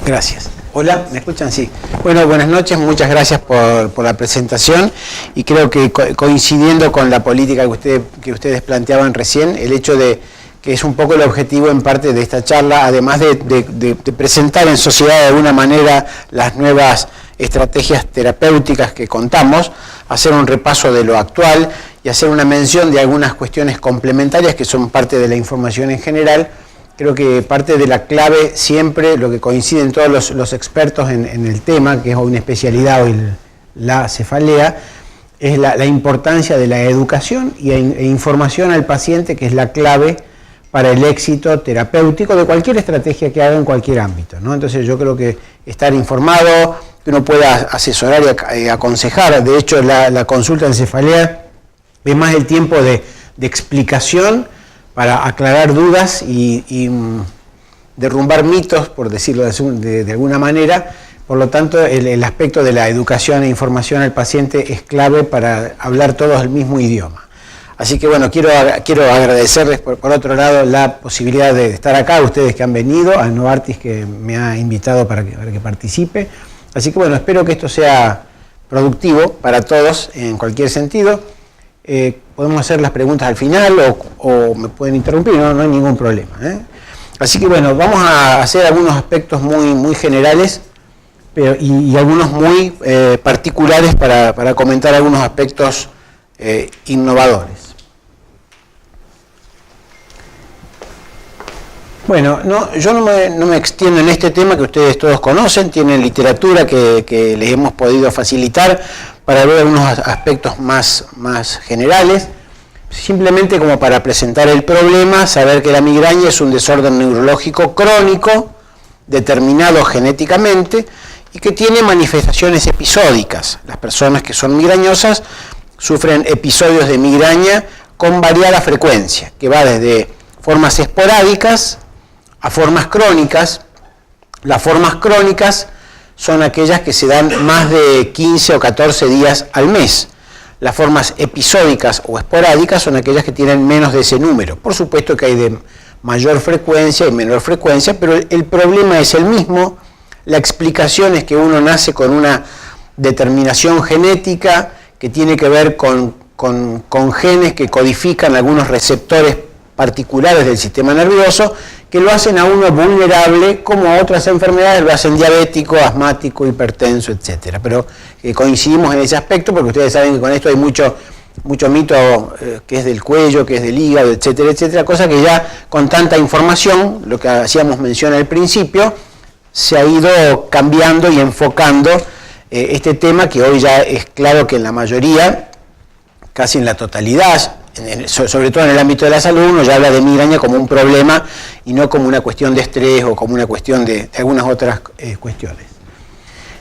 Gracias. Hola, ¿me escuchan? Sí. Bueno, buenas noches, muchas gracias por la presentación y creo que coincidiendo con la política que ustedes planteaban recién, el hecho de que es un poco el objetivo en parte de esta charla, además de presentar en sociedad de alguna manera las nuevas estrategias terapéuticas que contamos, hacer un repaso de lo actual y hacer una mención de algunas cuestiones complementarias que son parte de la información en general. Creo que parte de la clave siempre, lo que coinciden todos los expertos en el tema, que es una especialidad hoy la cefalea, es la importancia de la educación e información al paciente, que es la clave para el éxito terapéutico de cualquier estrategia que haga en cualquier ámbito, ¿no? Entonces yo creo que estar informado, que uno pueda asesorar y aconsejar. De hecho, la consulta en cefalea es más el tiempo de explicación para aclarar dudas y derrumbar mitos, por decirlo de alguna manera. Por lo tanto, el aspecto de la educación e información al paciente es clave para hablar todos el mismo idioma. Así que bueno, quiero agradecerles por otro lado la posibilidad de estar acá, a ustedes que han venido, a Novartis que me ha invitado para que participe. Así que bueno, espero que esto sea productivo para todos en cualquier sentido. Podemos hacer las preguntas al final o me pueden interrumpir, no hay ningún problema, ¿eh? Así que bueno, vamos a hacer algunos aspectos muy generales y algunos muy particulares para comentar algunos aspectos innovadores. Bueno, yo no me extiendo en este tema que ustedes todos conocen, tienen literatura que les hemos podido facilitar para ver algunos aspectos más generales, simplemente como para presentar el problema, saber que la migraña es un desorden neurológico crónico, determinado genéticamente, y que tiene manifestaciones episódicas. Las personas que son migrañosas sufren episodios de migraña con variada frecuencia, que va desde formas esporádicas a formas crónicas. Las formas crónicas son aquellas que se dan más de 15 o 14 días al mes. Las formas episódicas o esporádicas son aquellas que tienen menos de ese número. Por supuesto que hay de mayor frecuencia y menor frecuencia, pero el problema es el mismo. La explicación es que uno nace con una determinación genética que tiene que ver con genes que codifican algunos receptores particulares del sistema nervioso que lo hacen a uno vulnerable, como a otras enfermedades lo hacen diabético, asmático, hipertenso, etcétera. Pero coincidimos en ese aspecto porque ustedes saben que con esto hay mucho mito que es del cuello, que es del hígado, etcétera, cosa que ya con tanta información, lo que hacíamos mención al principio, se ha ido cambiando y enfocando este tema, que hoy ya es claro que en la mayoría, casi en la totalidad, sobre todo en el ámbito de la salud, uno ya habla de migraña como un problema y no como una cuestión de estrés o como una cuestión de algunas otras cuestiones.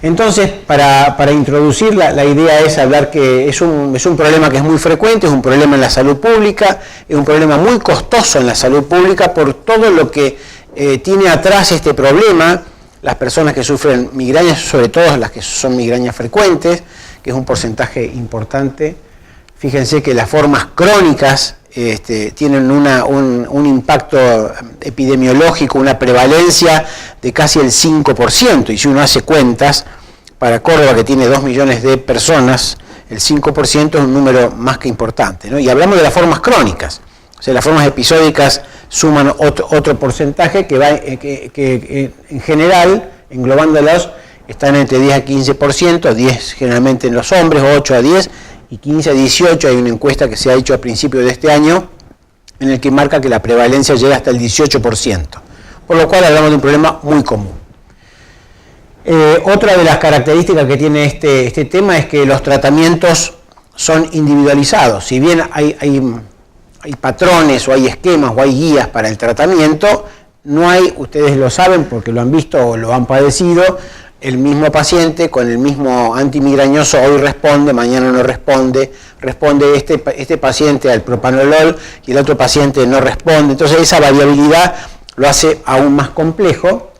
Entonces, para introducir, la idea es hablar que es un problema que es muy frecuente, es un problema en la salud pública, es un problema muy costoso en la salud pública por todo lo que tiene atrás este problema. Las personas que sufren migrañas, sobre todo las que son migrañas frecuentes, que es un porcentaje importante. Fíjense que las formas crónicas tienen un impacto epidemiológico, una prevalencia de casi el 5%, y si uno hace cuentas, para Córdoba, que tiene 2 millones de personas, el 5% es un número más que importante, ¿no? Y hablamos de las formas crónicas, o sea, las formas episódicas suman otro porcentaje que en general, englobándolos, están entre 10 a 15%, 10 generalmente en los hombres, 8 a 10, y 15 a 18, hay una encuesta que se ha hecho a principios de este año, en el que marca que la prevalencia llega hasta el 18%, por lo cual hablamos de un problema muy común. Otra de las características que tiene este tema es que los tratamientos son individualizados. Si bien hay patrones o hay esquemas o hay guías para el tratamiento, no hay, ustedes lo saben porque lo han visto o lo han padecido, el mismo paciente con el mismo antimigrañoso hoy responde, mañana no responde este paciente al propanolol y el otro paciente no responde. Entonces esa variabilidad lo hace aún más complejo.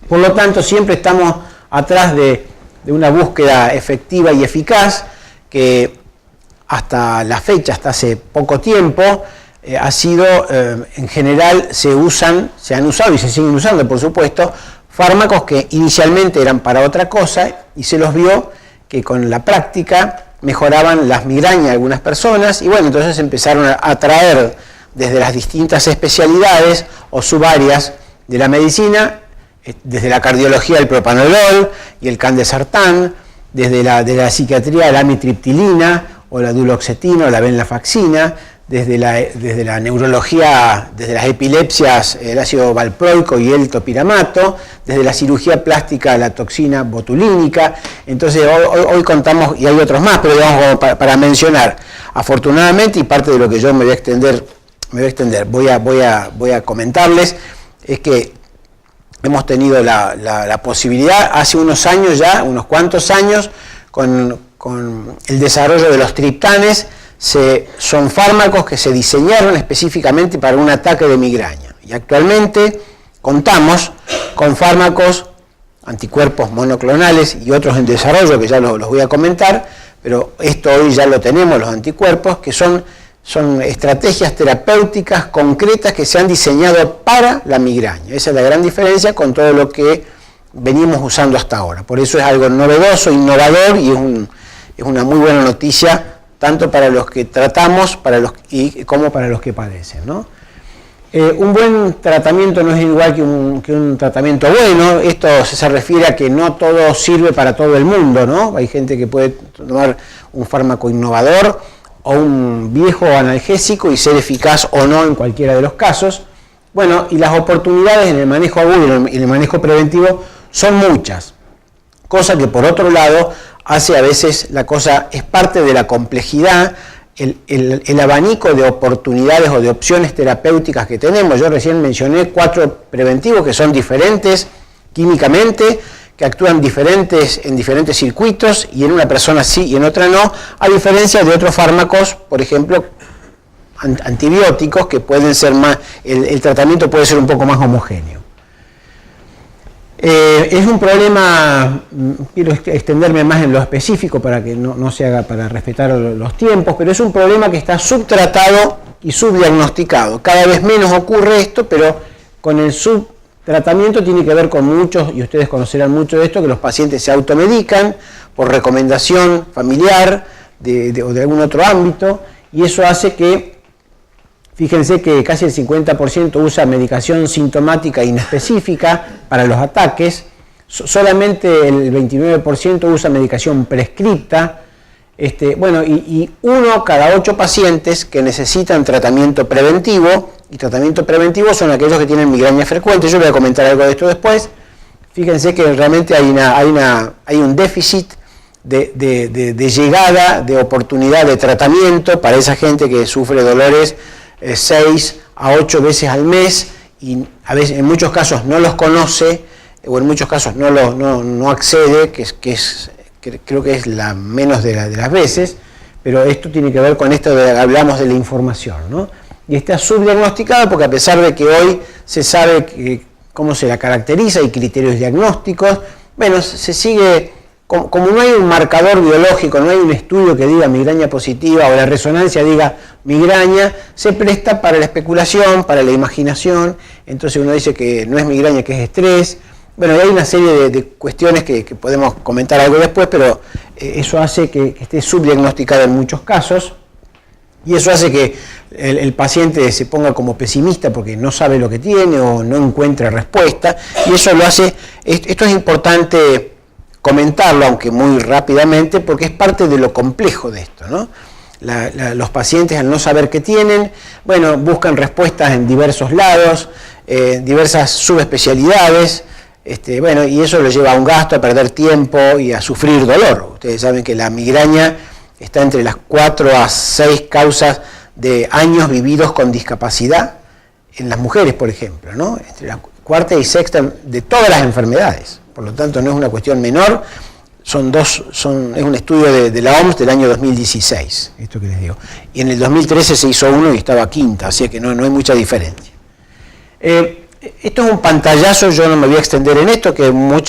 Por lo tanto, siempre estamos atrás de una búsqueda efectiva y eficaz que hasta la fecha, hasta hace poco tiempo, ha sido, en general, se han usado y se siguen usando, por supuesto, fármacos que inicialmente eran para otra cosa y se los vio que con la práctica mejoraban las migrañas de algunas personas y bueno, entonces empezaron a traer desde las distintas especialidades o subáreas de la medicina, desde la cardiología el propanolol y el candesartán, desde la psiquiatría la amitriptilina o la duloxetina o la venlafaxina, desde la neurología, desde las epilepsias, el ácido valproico y el topiramato, desde la cirugía plástica, la toxina botulínica. Entonces hoy contamos, y hay otros más, pero digamos para mencionar, afortunadamente, y parte de lo que yo me voy a extender, voy a comentarles, es que hemos tenido la posibilidad, hace unos años ya, unos cuantos años, con el desarrollo de los triptanes, son fármacos que se diseñaron específicamente para un ataque de migraña. Y actualmente contamos con fármacos, anticuerpos monoclonales y otros en desarrollo, que ya los voy a comentar, pero esto hoy ya lo tenemos, los anticuerpos, que son estrategias terapéuticas concretas que se han diseñado para la migraña. Esa es la gran diferencia con todo lo que venimos usando hasta ahora. Por eso es algo novedoso, innovador y es una muy buena noticia tanto para los que tratamos como para los que padecen, ¿no? Un buen tratamiento no es igual que un tratamiento bueno. Esto se refiere a que no todo sirve para todo el mundo, ¿no? Hay gente que puede tomar un fármaco innovador o un viejo analgésico y ser eficaz o no en cualquiera de los casos. Bueno, y las oportunidades en el manejo agudo y en el manejo preventivo son muchas, cosa que por otro lado hace a veces es parte de la complejidad, el abanico de oportunidades o de opciones terapéuticas que tenemos. Yo recién mencioné 4 preventivos que son diferentes químicamente, que actúan en diferentes circuitos y en una persona sí y en otra no, a diferencia de otros fármacos, por ejemplo, antibióticos, que pueden ser más, el tratamiento puede ser un poco más homogéneo. Es un problema, quiero extenderme más en lo específico para que no se haga, para respetar los tiempos, pero es un problema que está subtratado y subdiagnosticado. Cada vez menos ocurre esto, pero con el subtratamiento tiene que ver con muchos, y ustedes conocerán mucho de esto, que los pacientes se automedican por recomendación familiar o de algún otro ámbito, y eso hace que, fíjense que casi el 50% usa medicación sintomática inespecífica para los ataques, solamente el 29% usa medicación prescripta, y 1 cada 8 pacientes que necesitan tratamiento preventivo, y tratamiento preventivo son aquellos que tienen migraña frecuente. Yo voy a comentar algo de esto después. Fíjense que realmente hay un déficit de llegada, de oportunidad de tratamiento para esa gente que sufre dolores 6 a 8 veces al mes y a veces en muchos casos no los conoce o en muchos casos no accede, creo que es la menos de las veces, pero esto tiene que ver con esto de hablamos de la información, ¿no? Y está subdiagnosticado porque a pesar de que hoy se sabe cómo se la caracteriza y criterios diagnósticos, bueno, se sigue. Como no hay un marcador biológico, no hay un estudio que diga migraña positiva o la resonancia diga migraña, se presta para la especulación, para la imaginación. Entonces uno dice que no es migraña, que es estrés. Bueno, hay una serie de cuestiones que podemos comentar algo después, pero eso hace que esté subdiagnosticado en muchos casos y eso hace que el paciente se ponga como pesimista porque no sabe lo que tiene o no encuentra respuesta, y eso lo hace. Esto es importante comentarlo, aunque muy rápidamente, porque es parte de lo complejo de esto, ¿no? Los pacientes, al no saber qué tienen, bueno, buscan respuestas en diversos lados, diversas subespecialidades, y eso lo lleva a un gasto, a perder tiempo y a sufrir dolor. Ustedes saben que la migraña está entre las 4 a 6 causas de años vividos con discapacidad en las mujeres, por ejemplo, ¿no? Entre la 4ª y 6ª de todas las enfermedades. Por lo tanto, no es una cuestión menor, es un estudio de la OMS del año 2016, esto que les digo. Y en el 2013 se hizo uno y estaba 5ª, así que no hay mucha diferencia. Esto es un pantallazo, yo no me voy a extender en esto, que hemos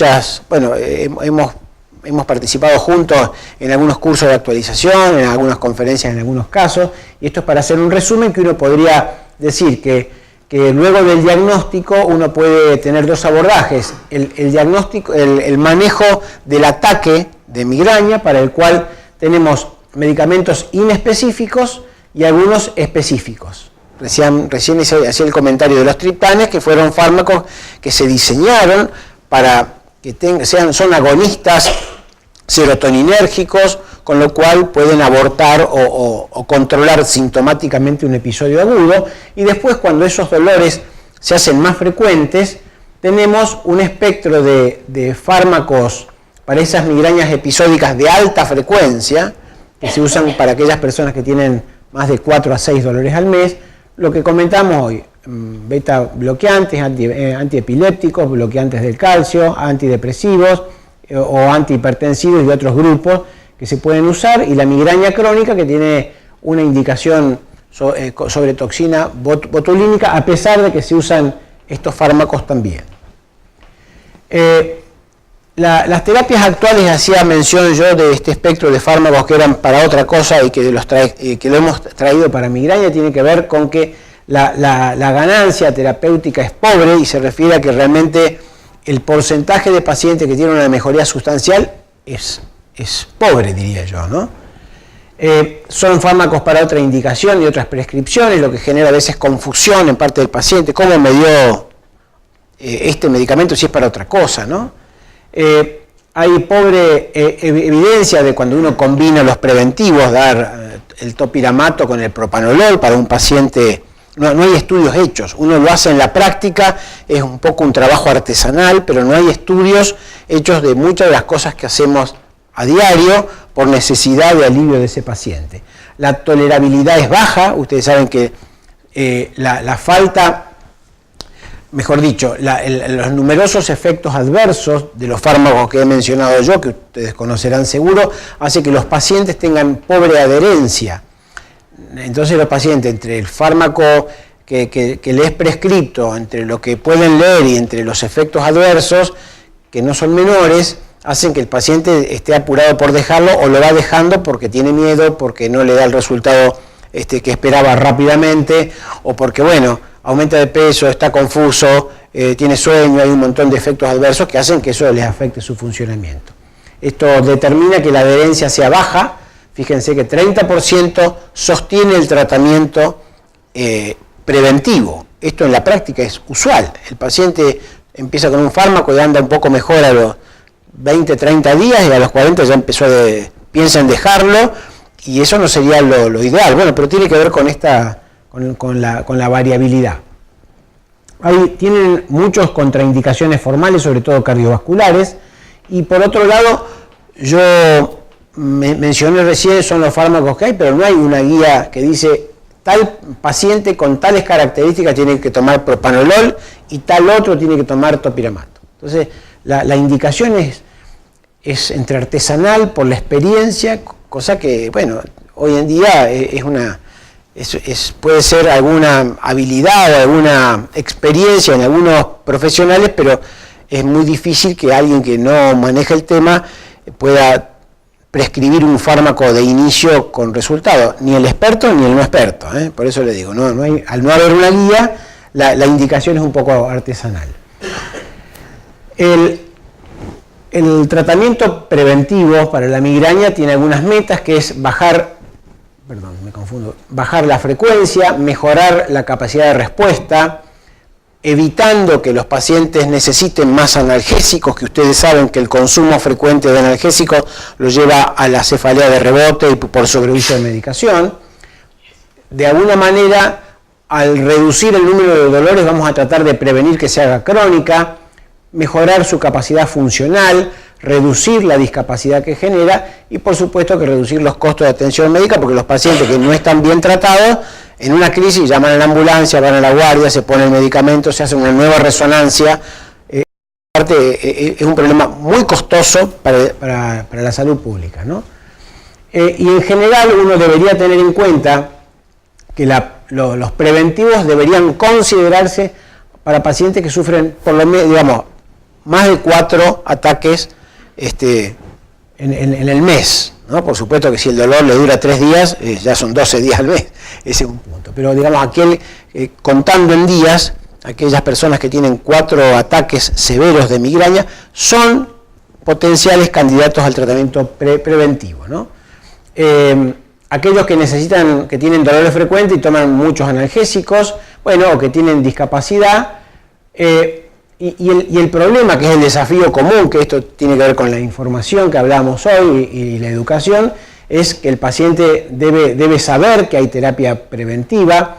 participado juntos en algunos cursos de actualización, en algunas conferencias en algunos casos, y esto es para hacer un resumen que uno podría decir que que luego del diagnóstico uno puede tener dos abordajes. El diagnóstico, el manejo del ataque de migraña, para el cual tenemos medicamentos inespecíficos y algunos específicos. Recién hacía el comentario de los triptanes, que fueron fármacos que se diseñaron para que son agonistas serotoninérgicos, con lo cual pueden abortar o controlar sintomáticamente un episodio agudo, y después, cuando esos dolores se hacen más frecuentes, tenemos un espectro de fármacos para esas migrañas episódicas de alta frecuencia, que se usan para aquellas personas que tienen más de 4 a 6 dolores al mes, lo que comentamos hoy: beta bloqueantes, antiepilépticos, bloqueantes del calcio, antidepresivos o antihipertensivos y otros grupos que se pueden usar, y la migraña crónica, que tiene una indicación sobre toxina botulínica, a pesar de que se usan estos fármacos también. Las terapias actuales, hacía mención yo de este espectro de fármacos que eran para otra cosa y que lo hemos traído para migraña, tiene que ver con que la ganancia terapéutica es pobre, y se refiere a que realmente el porcentaje de pacientes que tienen una mejoría sustancial es pobre, diría yo, ¿no? Son fármacos para otra indicación y otras prescripciones, lo que genera a veces confusión en parte del paciente. ¿Cómo me dio este medicamento si es para otra cosa, no? Hay pobre evidencia de cuando uno combina los preventivos, dar el topiramato con el propanolol para un paciente. No hay estudios hechos, uno lo hace en la práctica, es un poco un trabajo artesanal, pero no hay estudios hechos de muchas de las cosas que hacemos a diario por necesidad de alivio de ese paciente. La tolerabilidad es baja, ustedes saben que la falta, mejor dicho, los numerosos efectos adversos de los fármacos que he mencionado yo, que ustedes conocerán seguro, hace que los pacientes tengan pobre adherencia. Entonces los pacientes, entre el fármaco que les es prescrito, entre lo que pueden leer y entre los efectos adversos, que no son menores, hacen que el paciente esté apurado por dejarlo, o lo va dejando porque tiene miedo, porque no le da el resultado que esperaba rápidamente, o porque, bueno, aumenta de peso, está confuso, tiene sueño, hay un montón de efectos adversos que hacen que eso les afecte su funcionamiento. Esto determina que la adherencia sea baja. Fíjense que 30% sostiene el tratamiento preventivo. Esto en la práctica es usual. El paciente empieza con un fármaco y anda un poco mejor a los 20, 30 días, y a los 40 ya piensa en dejarlo, y eso no sería lo ideal. Bueno, pero tiene que ver con la variabilidad. Tienen muchas contraindicaciones formales, sobre todo cardiovasculares, y por otro lado, yo mencioné recién, son los fármacos que hay, pero no hay una guía que dice tal paciente con tales características tiene que tomar propanolol y tal otro tiene que tomar topiramato. Entonces, la indicación es entre artesanal por la experiencia, cosa que, bueno, hoy en día puede ser alguna habilidad o alguna experiencia en algunos profesionales, pero es muy difícil que alguien que no maneja el tema pueda prescribir un fármaco de inicio con resultado, ni el experto ni el no experto, ¿eh? Por eso le digo, al no haber una guía, la indicación es un poco artesanal. El tratamiento preventivo para la migraña tiene algunas metas, que es bajar la frecuencia, mejorar la capacidad de respuesta, evitando que los pacientes necesiten más analgésicos, que ustedes saben que el consumo frecuente de analgésicos lo lleva a la cefalea de rebote y por sobreuso de medicación. De alguna manera, al reducir el número de dolores, vamos a tratar de prevenir que se haga crónica, mejorar su capacidad funcional, reducir la discapacidad que genera y, por supuesto, que reducir los costos de atención médica, porque los pacientes que no están bien tratados, en una crisis llaman a la ambulancia, van a la guardia, se pone el medicamento, se hace una nueva resonancia. Es un problema muy costoso para la salud pública, ¿no? Y en general uno debería tener en cuenta que los preventivos deberían considerarse para pacientes que sufren, por lo menos, digamos, más de 4 ataques en el mes, ¿no? Por supuesto que si el dolor le dura 3 días, ya son 12 días al mes, ese es un punto. Pero digamos, contando en días, aquellas personas que tienen 4 ataques severos de migraña son potenciales candidatos al tratamiento preventivo, ¿no? Aquellos que tienen dolores frecuentes y toman muchos analgésicos, bueno, o que tienen discapacidad, y el problema, que es el desafío común, que esto tiene que ver con la información que hablamos hoy y la educación, es que el paciente debe saber que hay terapia preventiva,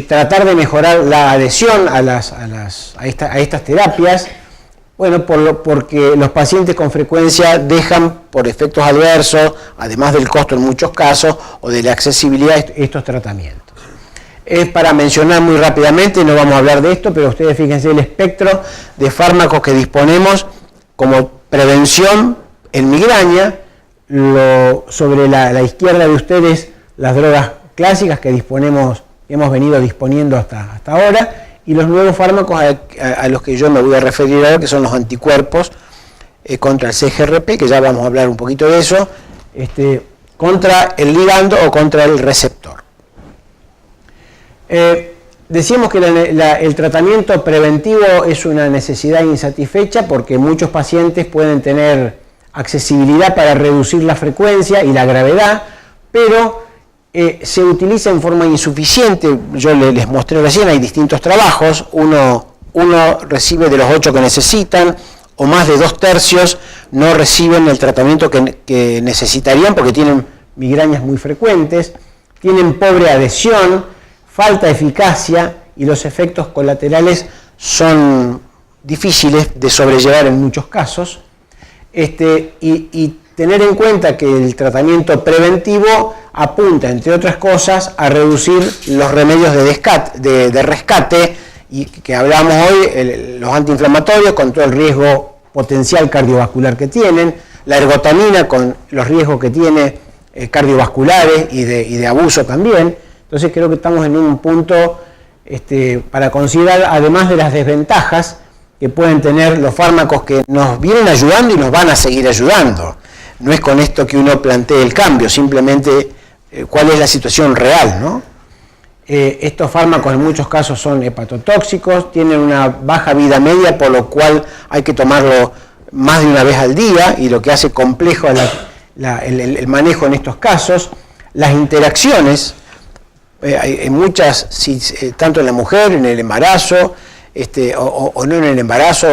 tratar de mejorar la adhesión a estas terapias, bueno, porque los pacientes con frecuencia dejan por efectos adversos, además del costo en muchos casos, o de la accesibilidad, estos tratamientos. Es para mencionar muy rápidamente, no vamos a hablar de esto, pero ustedes fíjense el espectro de fármacos que disponemos como prevención en migraña. Sobre la izquierda de ustedes, las drogas clásicas que hemos venido disponiendo hasta ahora, y los nuevos fármacos a los que yo me voy a referir ahora, que son los anticuerpos contra el CGRP, que ya vamos a hablar un poquito de eso, contra el ligando o contra el receptor. Decíamos que el tratamiento preventivo es una necesidad insatisfecha porque muchos pacientes pueden tener accesibilidad para reducir la frecuencia y la gravedad, pero se utiliza en forma insuficiente. Yo les mostré recién, hay distintos trabajos, uno recibe de los 8 que necesitan, o más de 2/3 no reciben el tratamiento que necesitarían porque tienen migrañas muy frecuentes, tienen pobre adhesión, falta eficacia, y los efectos colaterales son difíciles de sobrellevar en muchos casos. Y tener en cuenta que el tratamiento preventivo apunta, entre otras cosas, a reducir los remedios de rescate, y que hablamos hoy, los antiinflamatorios con todo el riesgo potencial cardiovascular que tienen, la ergotamina con los riesgos que tiene cardiovasculares y de abuso también. Entonces creo que estamos en un punto para considerar, además de las desventajas que pueden tener los fármacos que nos vienen ayudando y nos van a seguir ayudando. No es con esto que uno plantee el cambio, simplemente cuál es la situación real, ¿no? Estos fármacos en muchos casos son hepatotóxicos, tienen una baja vida media, por lo cual hay que tomarlo más de una vez al día, y lo que hace complejo el manejo en estos casos. Las interacciones, hay muchas, tanto en la mujer, en el embarazo, o no en el embarazo,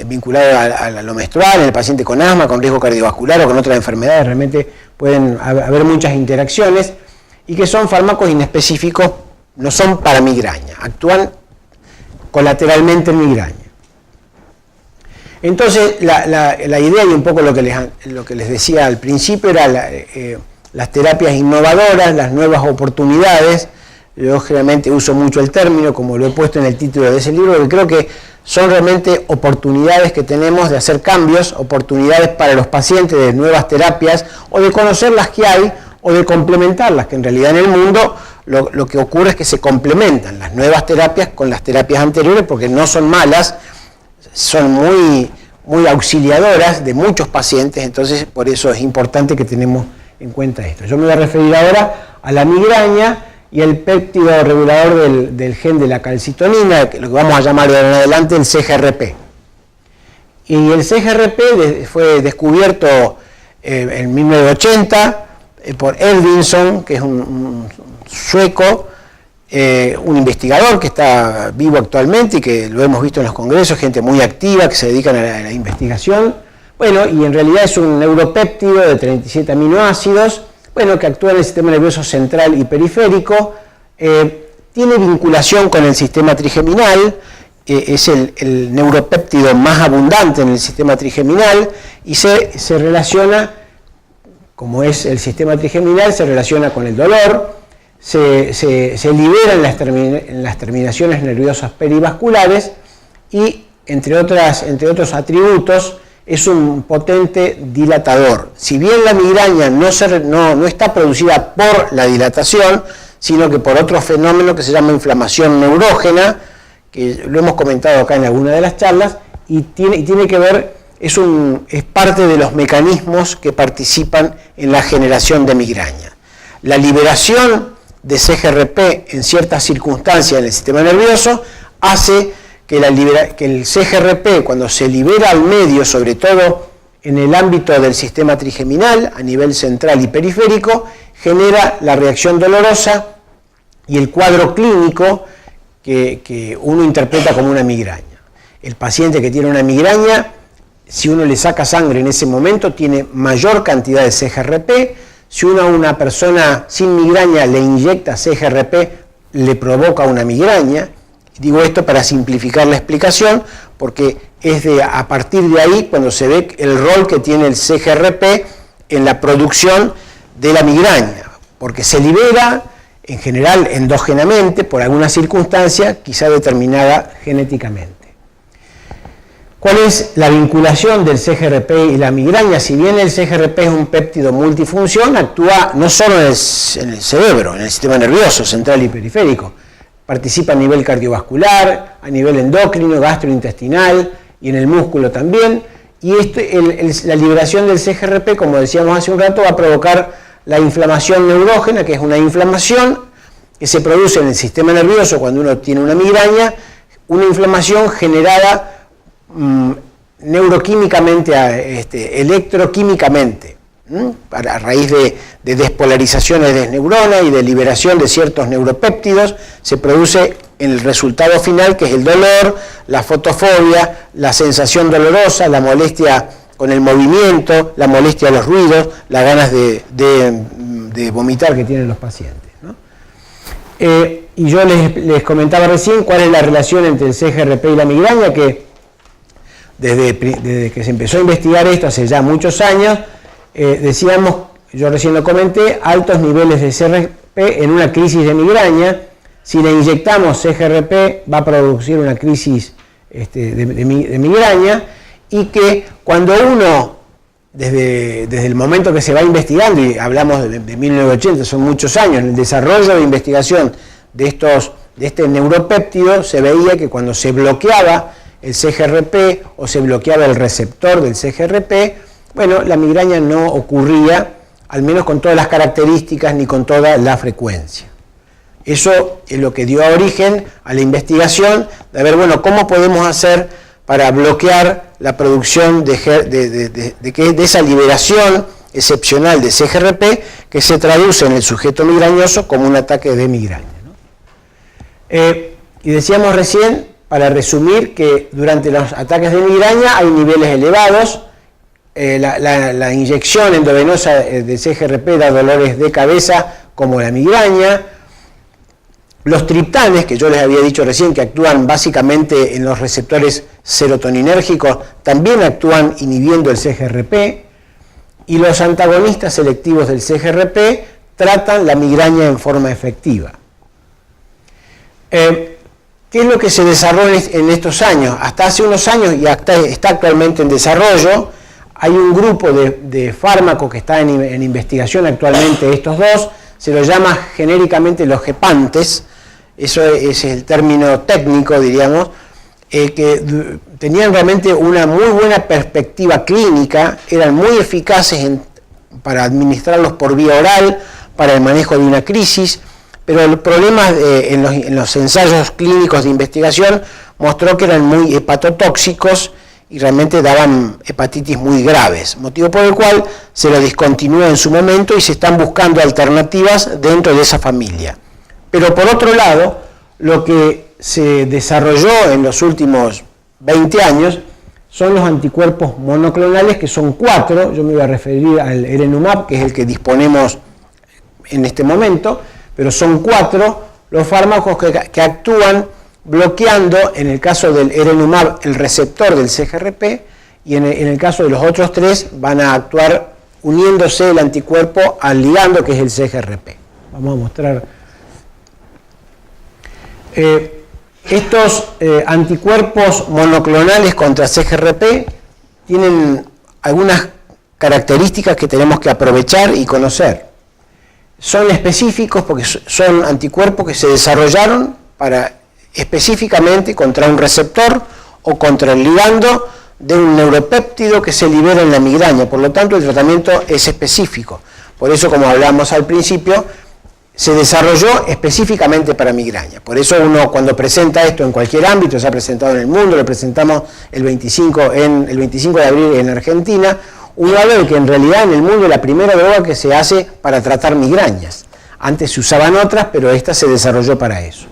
vinculado a lo menstrual, en el paciente con asma, con riesgo cardiovascular o con otras enfermedades, realmente pueden haber muchas interacciones, y que son fármacos inespecíficos, no son para migraña, actúan colateralmente en migraña. Entonces, la idea, y un poco lo que les decía al principio, era las terapias innovadoras, las nuevas oportunidades. Yo generalmente uso mucho el término, como lo he puesto en el título de ese libro, porque creo que son realmente oportunidades que tenemos de hacer cambios, oportunidades para los pacientes de nuevas terapias, o de conocer las que hay, o de complementarlas, que en realidad en el mundo lo que ocurre es que se complementan las nuevas terapias con las terapias anteriores, porque no son malas, son muy auxiliadoras de muchos pacientes. Entonces por eso es importante que tenemos en cuenta esto. Yo me voy a referir ahora a la migraña y el péptido regulador del gen de la calcitonina, lo que vamos a llamar de ahora en adelante el CGRP. Y el CGRP fue descubierto en 1980 por Edvinson, que es un sueco, un investigador que está vivo actualmente y que lo hemos visto en los congresos, gente muy activa que se dedican a la investigación. Bueno, y en realidad es un neuropéptido de 37 aminoácidos, bueno, que actúa en el sistema nervioso central y periférico, tiene vinculación con el sistema trigeminal, es el neuropéptido más abundante en el sistema trigeminal, y se relaciona, como es el sistema trigeminal, se relaciona con el dolor, se libera en las terminaciones nerviosas perivasculares, y entre otros atributos, es un potente dilatador. Si bien la migraña no está producida por la dilatación, sino que por otro fenómeno que se llama inflamación neurógena, que lo hemos comentado acá en alguna de las charlas, y tiene que ver es parte de los mecanismos que participan en la generación de migraña. La liberación de CGRP en ciertas circunstancias en el sistema nervioso hace que el CGRP, cuando se libera al medio, sobre todo en el ámbito del sistema trigeminal, a nivel central y periférico, genera la reacción dolorosa y el cuadro clínico que uno interpreta como una migraña. El paciente que tiene una migraña, si uno le saca sangre en ese momento, tiene mayor cantidad de CGRP. Si uno a una persona sin migraña le inyecta CGRP, le provoca una migraña. Digo esto para simplificar la explicación, porque es a partir de ahí cuando se ve el rol que tiene el CGRP en la producción de la migraña, porque se libera en general endógenamente por alguna circunstancia, quizá determinada genéticamente. ¿Cuál es la vinculación del CGRP y la migraña? Si bien el CGRP es un péptido multifunción, actúa no solo en el cerebro, en el sistema nervioso central y periférico, participa a nivel cardiovascular, a nivel endocrino, gastrointestinal y en el músculo también. Y la liberación del CGRP, como decíamos hace un rato, va a provocar la inflamación neurógena, que es una inflamación que se produce en el sistema nervioso cuando uno tiene una migraña, una inflamación generada neuroquímicamente, electroquímicamente, a raíz de despolarizaciones de neuronas y de liberación de ciertos neuropéptidos, se produce el resultado final, que es el dolor, la fotofobia, la sensación dolorosa, la molestia con el movimiento, la molestia a los ruidos, las ganas de vomitar que tienen los pacientes, ¿no? Y yo les comentaba recién cuál es la relación entre el CGRP y la migraña, que desde que se empezó a investigar esto hace ya muchos años, decíamos, yo recién lo comenté, altos niveles de CGRP en una crisis de migraña. Si le inyectamos CGRP va a producir una crisis de migraña, y que cuando uno, desde el momento que se va investigando, y hablamos de 1980, son muchos años, en el desarrollo de investigación de este neuropéptido, se veía que cuando se bloqueaba el CGRP o se bloqueaba el receptor del CGRP, bueno, la migraña no ocurría, al menos con todas las características ni con toda la frecuencia. Eso es lo que dio origen a la investigación de ver, bueno, ¿cómo podemos hacer para bloquear la producción de esa liberación excepcional de CGRP que se traduce en el sujeto migrañoso como un ataque de migraña, ¿no? Y decíamos recién, para resumir, que durante los ataques de migraña hay niveles elevados. La inyección endovenosa de CGRP da dolores de cabeza como la migraña. Los triptanes, que yo les había dicho recién que actúan básicamente en los receptores serotoninérgicos, también actúan inhibiendo el CGRP, y los antagonistas selectivos del CGRP tratan la migraña en forma efectiva. ¿Qué es lo que se desarrolló en estos años? Hasta hace unos años, y está actualmente en desarrollo, hay un grupo de fármacos que está en investigación actualmente, estos dos, se los llama genéricamente los gepantes. Eso es el término técnico, diríamos, que tenían realmente una muy buena perspectiva clínica, eran muy eficaces para administrarlos por vía oral, para el manejo de una crisis, pero el problema en los ensayos clínicos de investigación mostró que eran muy hepatotóxicos y realmente daban hepatitis muy graves, motivo por el cual se lo discontinuó en su momento y se están buscando alternativas dentro de esa familia. Pero por otro lado, lo que se desarrolló en los últimos 20 años son los anticuerpos monoclonales, que son 4, yo me voy a referir al Erenumab, que es el que disponemos en este momento, pero son 4 los fármacos que actúan bloqueando, en el caso del Erenumab, el receptor del CGRP, y en el caso de los otros 3 van a actuar uniéndose el anticuerpo al ligando, que es el CGRP. Vamos a mostrar. Estos anticuerpos monoclonales contra CGRP tienen algunas características que tenemos que aprovechar y conocer. Son específicos porque son anticuerpos que se desarrollaron específicamente contra un receptor o contra el ligando de un neuropéptido que se libera en la migraña, por lo tanto el tratamiento es específico. Por eso, como hablamos al principio, se desarrolló específicamente para migraña. Por eso uno, cuando presenta esto en cualquier ámbito, se ha presentado en el mundo, lo presentamos el 25 de abril en Argentina, uno habla de que en realidad en el mundo es la primera droga que se hace para tratar migrañas. Antes se usaban otras, pero esta se desarrolló para eso.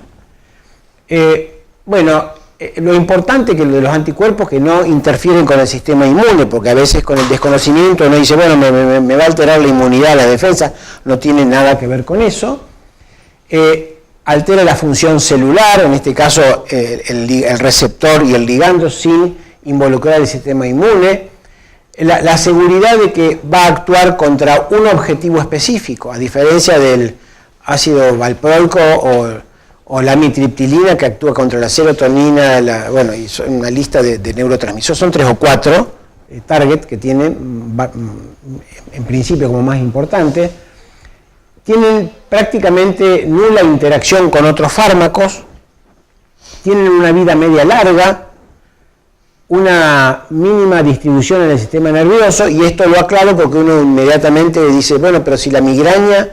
Lo importante que de los anticuerpos que no interfieren con el sistema inmune, porque a veces con el desconocimiento uno dice, bueno, me va a alterar la inmunidad, la defensa, no tiene nada que ver con eso. Altera la función celular, en este caso el receptor y el ligando, sin involucrar el sistema inmune. La seguridad de que va a actuar contra un objetivo específico, a diferencia del ácido valproico o la amitriptilina, que actúa contra la serotonina, y son una lista de neurotransmisores, son 3 o 4 target que tienen, en principio como más importante. Tienen prácticamente nula interacción con otros fármacos, tienen una vida media larga, una mínima distribución en el sistema nervioso, y esto lo aclaro porque uno inmediatamente dice, bueno, pero si la migraña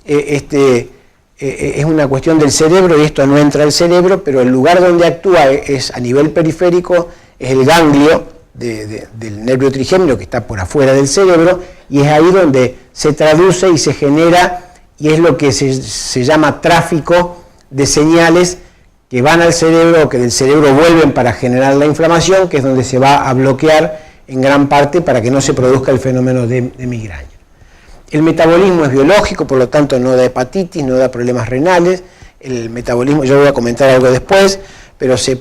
es una cuestión del cerebro y esto no entra al cerebro, pero el lugar donde actúa es a nivel periférico, es el ganglio del nervio trigémino que está por afuera del cerebro, y es ahí donde se traduce y se genera, y es lo que se llama tráfico de señales que van al cerebro o que del cerebro vuelven para generar la inflamación, que es donde se va a bloquear en gran parte para que no se produzca el fenómeno de migraña. El metabolismo es biológico, por lo tanto no da hepatitis, no da problemas renales. El metabolismo, yo voy a comentar algo después, pero se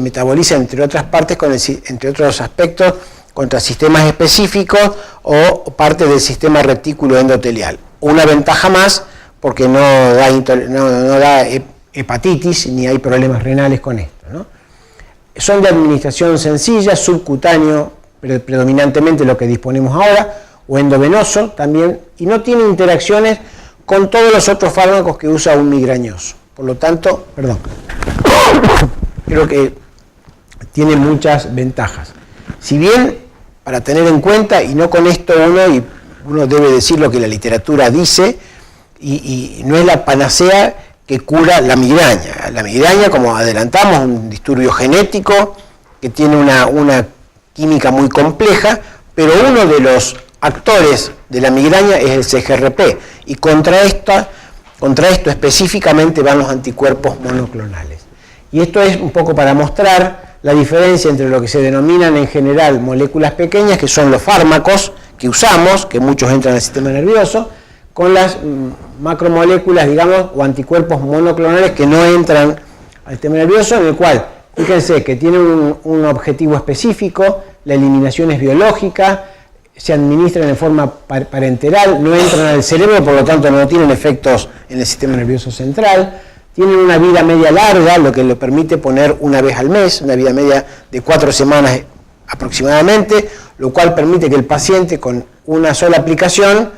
metaboliza entre otras partes, entre otros aspectos, contra sistemas específicos o parte del sistema retículo endotelial. Una ventaja más, porque no da hepatitis ni hay problemas renales con esto, ¿no? Son de administración sencilla, subcutáneo, predominantemente lo que disponemos ahora, o endovenoso también, y no tiene interacciones con todos los otros fármacos que usa un migrañoso. Por lo tanto, creo que tiene muchas ventajas. Si bien, para tener en cuenta, y no con esto uno debe decir lo que la literatura dice, y no es la panacea que cura la migraña. La migraña, como adelantamos, es un disturbio genético que tiene una química muy compleja, pero uno de los actores de la migraña es el CGRP, y contra esto específicamente van los anticuerpos monoclonales. Y esto es un poco para mostrar la diferencia entre lo que se denominan en general moléculas pequeñas, que son los fármacos que usamos, que muchos entran al sistema nervioso, con las macromoléculas, digamos, o anticuerpos monoclonales que no entran al sistema nervioso, en el cual, fíjense que tienen un objetivo específico, la eliminación es biológica, se administran en forma parenteral, no entran al cerebro, por lo tanto no tienen efectos en el sistema nervioso central, tienen una vida media larga, lo que le permite poner una vez al mes, una vida media de 4 semanas aproximadamente, lo cual permite que el paciente con una sola aplicación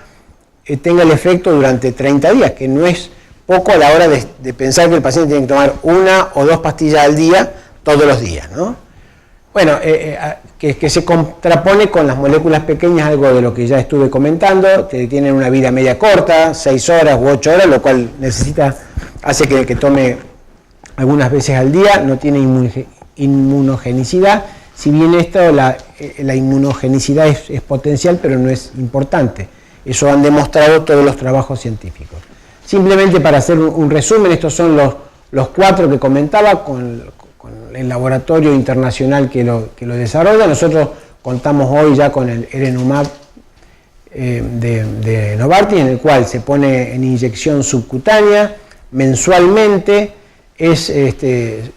tenga el efecto durante 30 días, que no es poco a la hora de pensar que el paciente tiene que tomar 1 o 2 pastillas al día, todos los días, ¿no? Bueno, que se contrapone con las moléculas pequeñas, algo de lo que ya estuve comentando, que tienen una vida media corta, 6 horas u 8 horas, lo cual hace que tome algunas veces al día, no tiene inmunogenicidad, si bien esto, la inmunogenicidad es potencial, pero no es importante. Eso han demostrado todos los trabajos científicos. Simplemente para hacer un resumen, estos son los 4 que comentaba con el laboratorio internacional que lo desarrolla. Nosotros contamos hoy ya con el Erenumab de Novartis, en el cual se pone en inyección subcutánea mensualmente.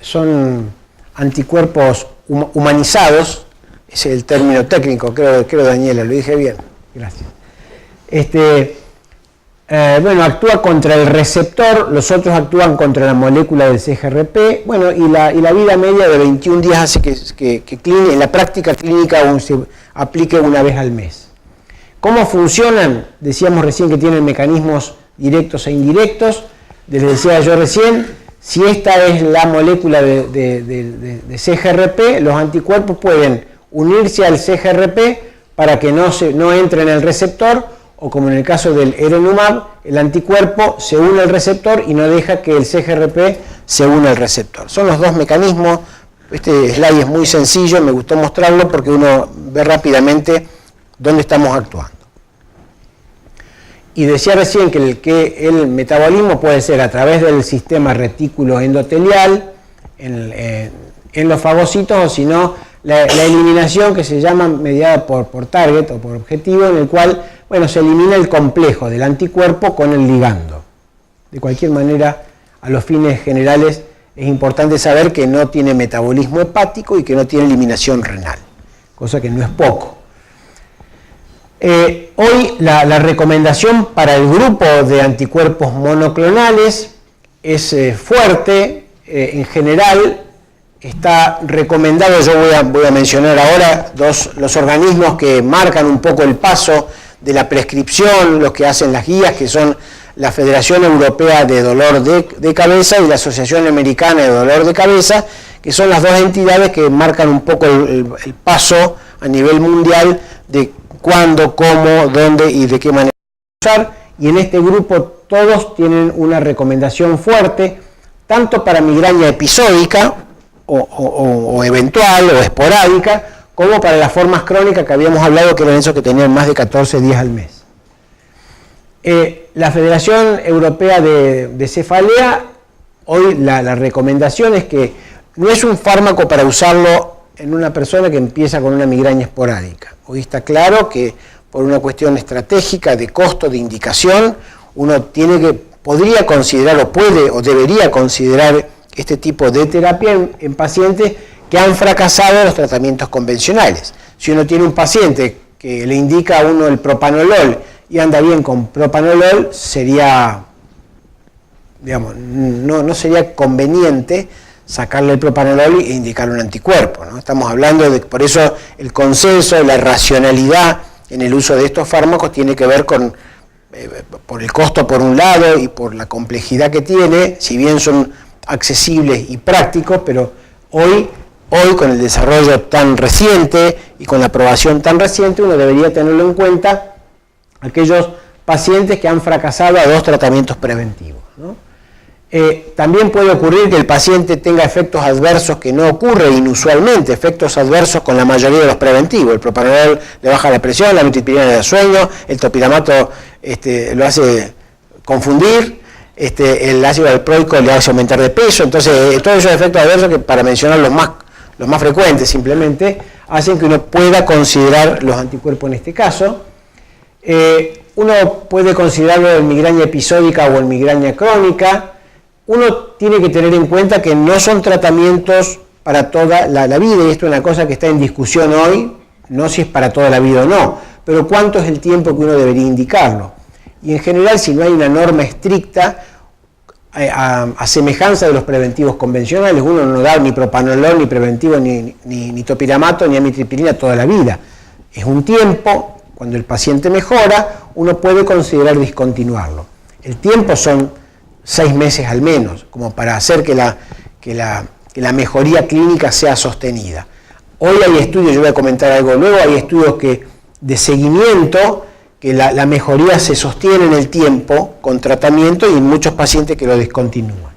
Son anticuerpos humanizados, ese es el término técnico, creo Daniela, lo dije bien, gracias. Actúa contra el receptor, los otros actúan contra la molécula del CGRP, y la vida media de 21 días hace que en la práctica clínica se aplique una vez al mes. ¿Cómo funcionan? Decíamos recién que tienen mecanismos directos e indirectos. Les decía yo recién, si esta es la molécula de CGRP, los anticuerpos pueden unirse al CGRP para que no entre en el receptor, o como en el caso del erenumab, el anticuerpo se une al receptor y no deja que el CGRP se una al receptor. Son los dos mecanismos. Este slide es muy sencillo, me gustó mostrarlo porque uno ve rápidamente dónde estamos actuando. Y decía recién que el metabolismo puede ser a través del sistema retículo endotelial, en los fagocitos, o si no, la eliminación que se llama mediada por target o por objetivo, en el cual, bueno, se elimina el complejo del anticuerpo con el ligando. De cualquier manera, a los fines generales, es importante saber que no tiene metabolismo hepático y que no tiene eliminación renal, cosa que no es poco. Hoy la recomendación para el grupo de anticuerpos monoclonales es fuerte. En general está recomendado, yo voy a mencionar ahora los organismos que marcan un poco el paso de la prescripción, los que hacen las guías, que son la Federación Europea de Dolor de Cabeza y la Asociación Americana de Dolor de Cabeza, que son las dos entidades que marcan un poco el paso a nivel mundial de cuándo, cómo, dónde y de qué manera usar. Y en este grupo todos tienen una recomendación fuerte, tanto para migraña episódica o eventual o esporádica, como para las formas crónicas que habíamos hablado, que eran esos que tenían más de 14 días al mes. La Federación Europea de Cefalea, hoy la recomendación es que no es un fármaco para usarlo en una persona que empieza con una migraña esporádica. Hoy está claro que por una cuestión estratégica, de costo, de indicación, uno podría considerar o puede o debería considerar este tipo de terapia en pacientes que han fracasado los tratamientos convencionales. Si uno tiene un paciente que le indica a uno el propanolol y anda bien con propanolol, sería, digamos, no sería conveniente sacarle el propanolol e indicarle un anticuerpo, ¿no? Estamos hablando por eso el consenso, la racionalidad en el uso de estos fármacos tiene que ver con, por el costo por un lado y por la complejidad que tiene, si bien son accesibles y prácticos, pero hoy con el desarrollo tan reciente y con la aprobación tan reciente, uno debería tenerlo en cuenta aquellos pacientes que han fracasado a 2 tratamientos preventivos, ¿no? También puede ocurrir que el paciente tenga efectos adversos que no ocurren inusualmente, efectos adversos con la mayoría de los preventivos. El propanolol le baja la presión, la amitriptilina le da sueño, el topiramato lo hace confundir, el ácido valproico le hace aumentar de peso. Entonces, todos esos efectos adversos, que para mencionar los más frecuentes simplemente, hacen que uno pueda considerar los anticuerpos en este caso. Uno puede considerarlo en migraña episódica o en migraña crónica. Uno tiene que tener en cuenta que no son tratamientos para toda la vida, y esto es una cosa que está en discusión hoy, no si es para toda la vida o no, pero cuánto es el tiempo que uno debería indicarlo. Y en general, si no hay una norma estricta, a semejanza de los preventivos convencionales, uno no da ni propanolol, ni preventivo, ni topiramato, ni amitriptilina toda la vida. Es un tiempo, cuando el paciente mejora, uno puede considerar discontinuarlo. El tiempo son 6 meses al menos, como para hacer que la mejoría clínica sea sostenida. Hoy hay estudios, yo voy a comentar algo luego, hay estudios de seguimiento, que la mejoría se sostiene en el tiempo con tratamiento, y muchos pacientes que lo discontinúan.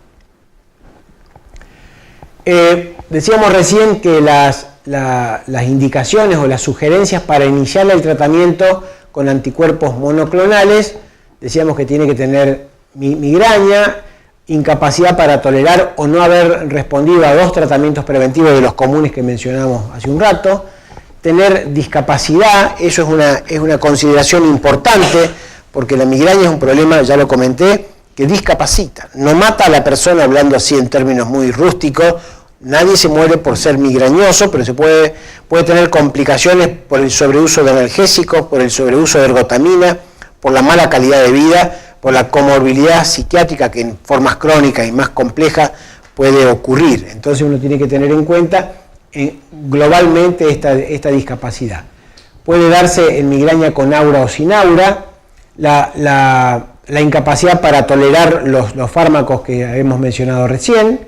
Decíamos recién que las indicaciones o las sugerencias para iniciar el tratamiento con anticuerpos monoclonales, decíamos que tiene que tener migraña, incapacidad para tolerar o no haber respondido a 2 tratamientos preventivos de los comunes que mencionamos hace un rato, tener discapacidad. Eso es una consideración importante, porque la migraña es un problema, ya lo comenté, que discapacita, no mata a la persona, hablando así en términos muy rústicos. Nadie se muere por ser migrañoso, pero se puede tener complicaciones por el sobreuso de analgésicos, por el sobreuso de ergotamina, por la mala calidad de vida, por la comorbilidad psiquiátrica que en formas crónicas y más complejas puede ocurrir. Entonces uno tiene que tener en cuenta globalmente esta discapacidad. Puede darse en migraña con aura o sin aura, la incapacidad para tolerar los fármacos que hemos mencionado recién,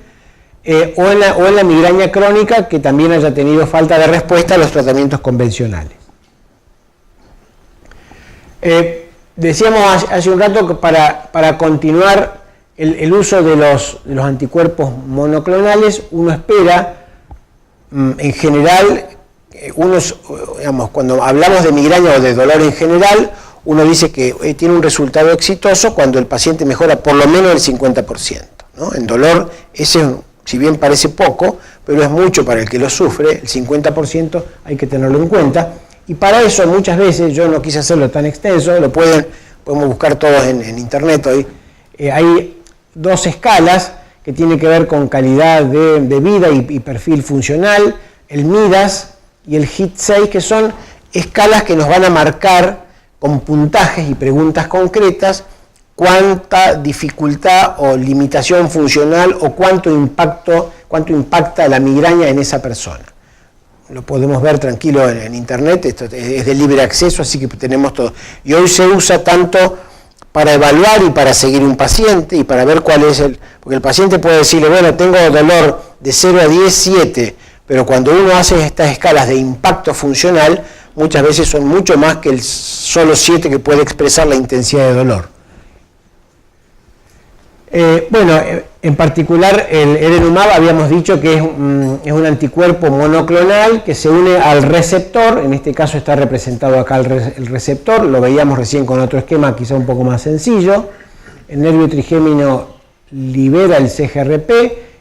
o en la migraña crónica que también haya tenido falta de respuesta a los tratamientos convencionales. Decíamos hace un rato que para continuar el uso de los anticuerpos monoclonales, uno espera, en general, digamos, cuando hablamos de migraña o de dolor en general, uno dice que tiene un resultado exitoso cuando el paciente mejora por lo menos el 50%, ¿no? En dolor, ese, si bien parece poco, pero es mucho para el que lo sufre, el 50% hay que tenerlo en cuenta. Y para eso muchas veces, yo no quise hacerlo tan extenso, podemos buscar todos en internet hoy, hay dos escalas que tienen que ver con calidad de vida y perfil funcional, el MIDAS y el HIT6, que son escalas que nos van a marcar con puntajes y preguntas concretas cuánta dificultad o limitación funcional o cuánto impacta la migraña en esa persona. Lo podemos ver tranquilo en internet, esto es de libre acceso, así que tenemos todo. Y hoy se usa tanto para evaluar y para seguir un paciente y para ver cuál es porque el paciente puede decirle, bueno, tengo dolor de 0 a 10, 7, pero cuando uno hace estas escalas de impacto funcional, muchas veces son mucho más que el solo 7 que puede expresar la intensidad de dolor. Bueno, en particular el erenumab habíamos dicho que es un anticuerpo monoclonal que se une al receptor, en este caso está representado acá el receptor, lo veíamos recién con otro esquema quizá un poco más sencillo. El nervio trigémino libera el CGRP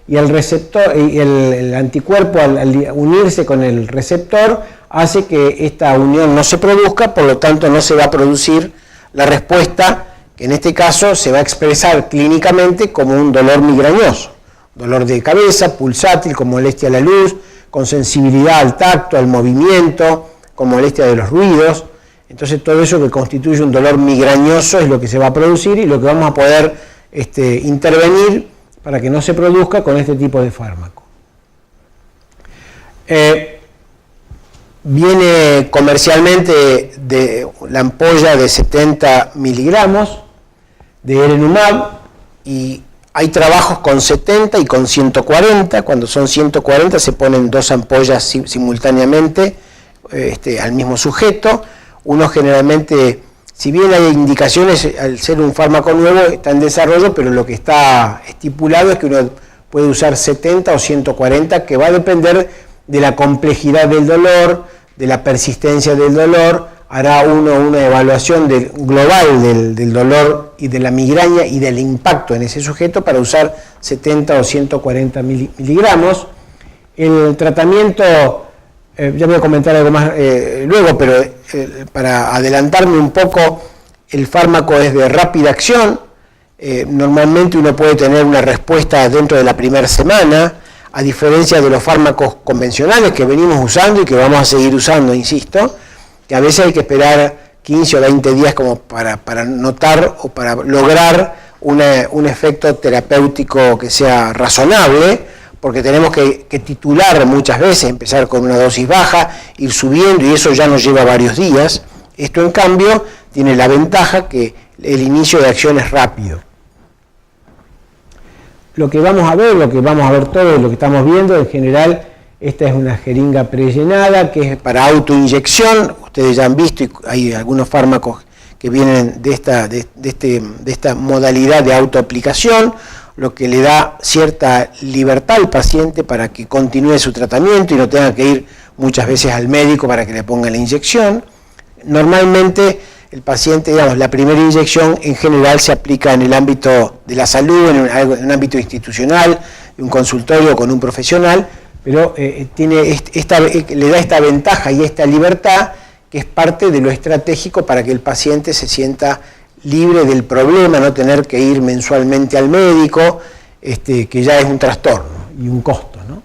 y el receptor y el anticuerpo al unirse con el receptor hace que esta unión no se produzca, por lo tanto no se va a producir la respuesta que en este caso se va a expresar clínicamente como un dolor migrañoso, dolor de cabeza, pulsátil, con molestia a la luz, con sensibilidad al tacto, al movimiento, con molestia de los ruidos. Entonces todo eso que constituye un dolor migrañoso es lo que se va a producir y lo que vamos a poder intervenir para que no se produzca con este tipo de fármaco. Viene comercialmente de la ampolla de 70 miligramos de erenumab y hay trabajos con 70 y con 140. Cuando son 140 se ponen dos ampollas simultáneamente al mismo sujeto. Uno generalmente, si bien hay indicaciones, al ser un fármaco nuevo está en desarrollo, pero lo que está estipulado es que uno puede usar 70 o 140, que va a depender de la complejidad del dolor, de la persistencia del dolor. Hará una evaluación global del dolor y de la migraña y del impacto en ese sujeto para usar 70 o 140 miligramos. El tratamiento, ya voy a comentar algo más luego, pero para adelantarme un poco, el fármaco es de rápida acción. Normalmente uno puede tener una respuesta dentro de la primera semana, a diferencia de los fármacos convencionales que venimos usando y que vamos a seguir usando, insisto, que a veces hay que esperar 15 o 20 días como para notar o para lograr un efecto terapéutico que sea razonable, porque tenemos que titular muchas veces, empezar con una dosis baja, ir subiendo y eso ya nos lleva varios días. Esto en cambio tiene la ventaja que el inicio de acción es rápido. Lo que vamos a ver todo lo que estamos viendo, en general, esta es una jeringa prellenada que es para autoinyección. Ustedes ya han visto, y hay algunos fármacos que vienen de esta modalidad de autoaplicación, lo que le da cierta libertad al paciente para que continúe su tratamiento y no tenga que ir muchas veces al médico para que le ponga la inyección. Normalmente el paciente, digamos, la primera inyección en general se aplica en el ámbito de la salud, en un ámbito institucional, en un consultorio con un profesional, pero le da esta ventaja y esta libertad que es parte de lo estratégico para que el paciente se sienta libre del problema, no tener que ir mensualmente al médico, que ya es un trastorno y un costo, ¿no?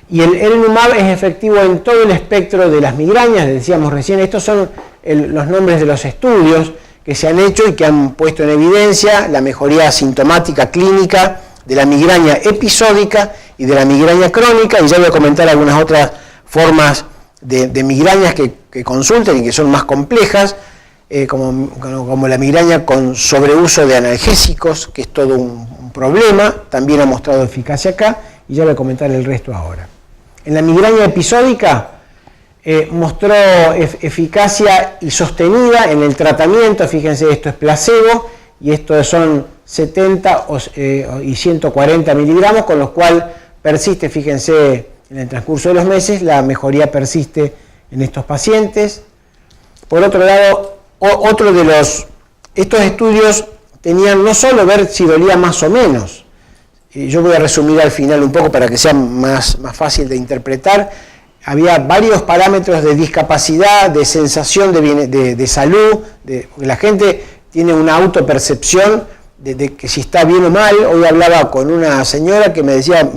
Y el erenumab es efectivo en todo el espectro de las migrañas, decíamos recién, estos son los nombres de los estudios que se han hecho y que han puesto en evidencia la mejoría sintomática clínica de la migraña episódica y de la migraña crónica, y ya voy a comentar algunas otras formas de migrañas que consulten y que son más complejas, como la migraña con sobreuso de analgésicos, que es todo un problema, también ha mostrado eficacia acá, y ya voy a comentar el resto ahora. En la migraña episódica mostró eficacia y sostenida en el tratamiento. Fíjense, esto es placebo y esto son 70 y 140 miligramos, con lo cual persiste, fíjense, en el transcurso de los meses, la mejoría persiste en estos pacientes. Por otro lado, estos estudios tenían no solo ver si dolía más o menos, yo voy a resumir al final un poco para que sea más fácil de interpretar. Había varios parámetros de discapacidad, de sensación de salud, porque la gente tiene una autopercepción de que si está bien o mal. Hoy hablaba con una señora que me decía,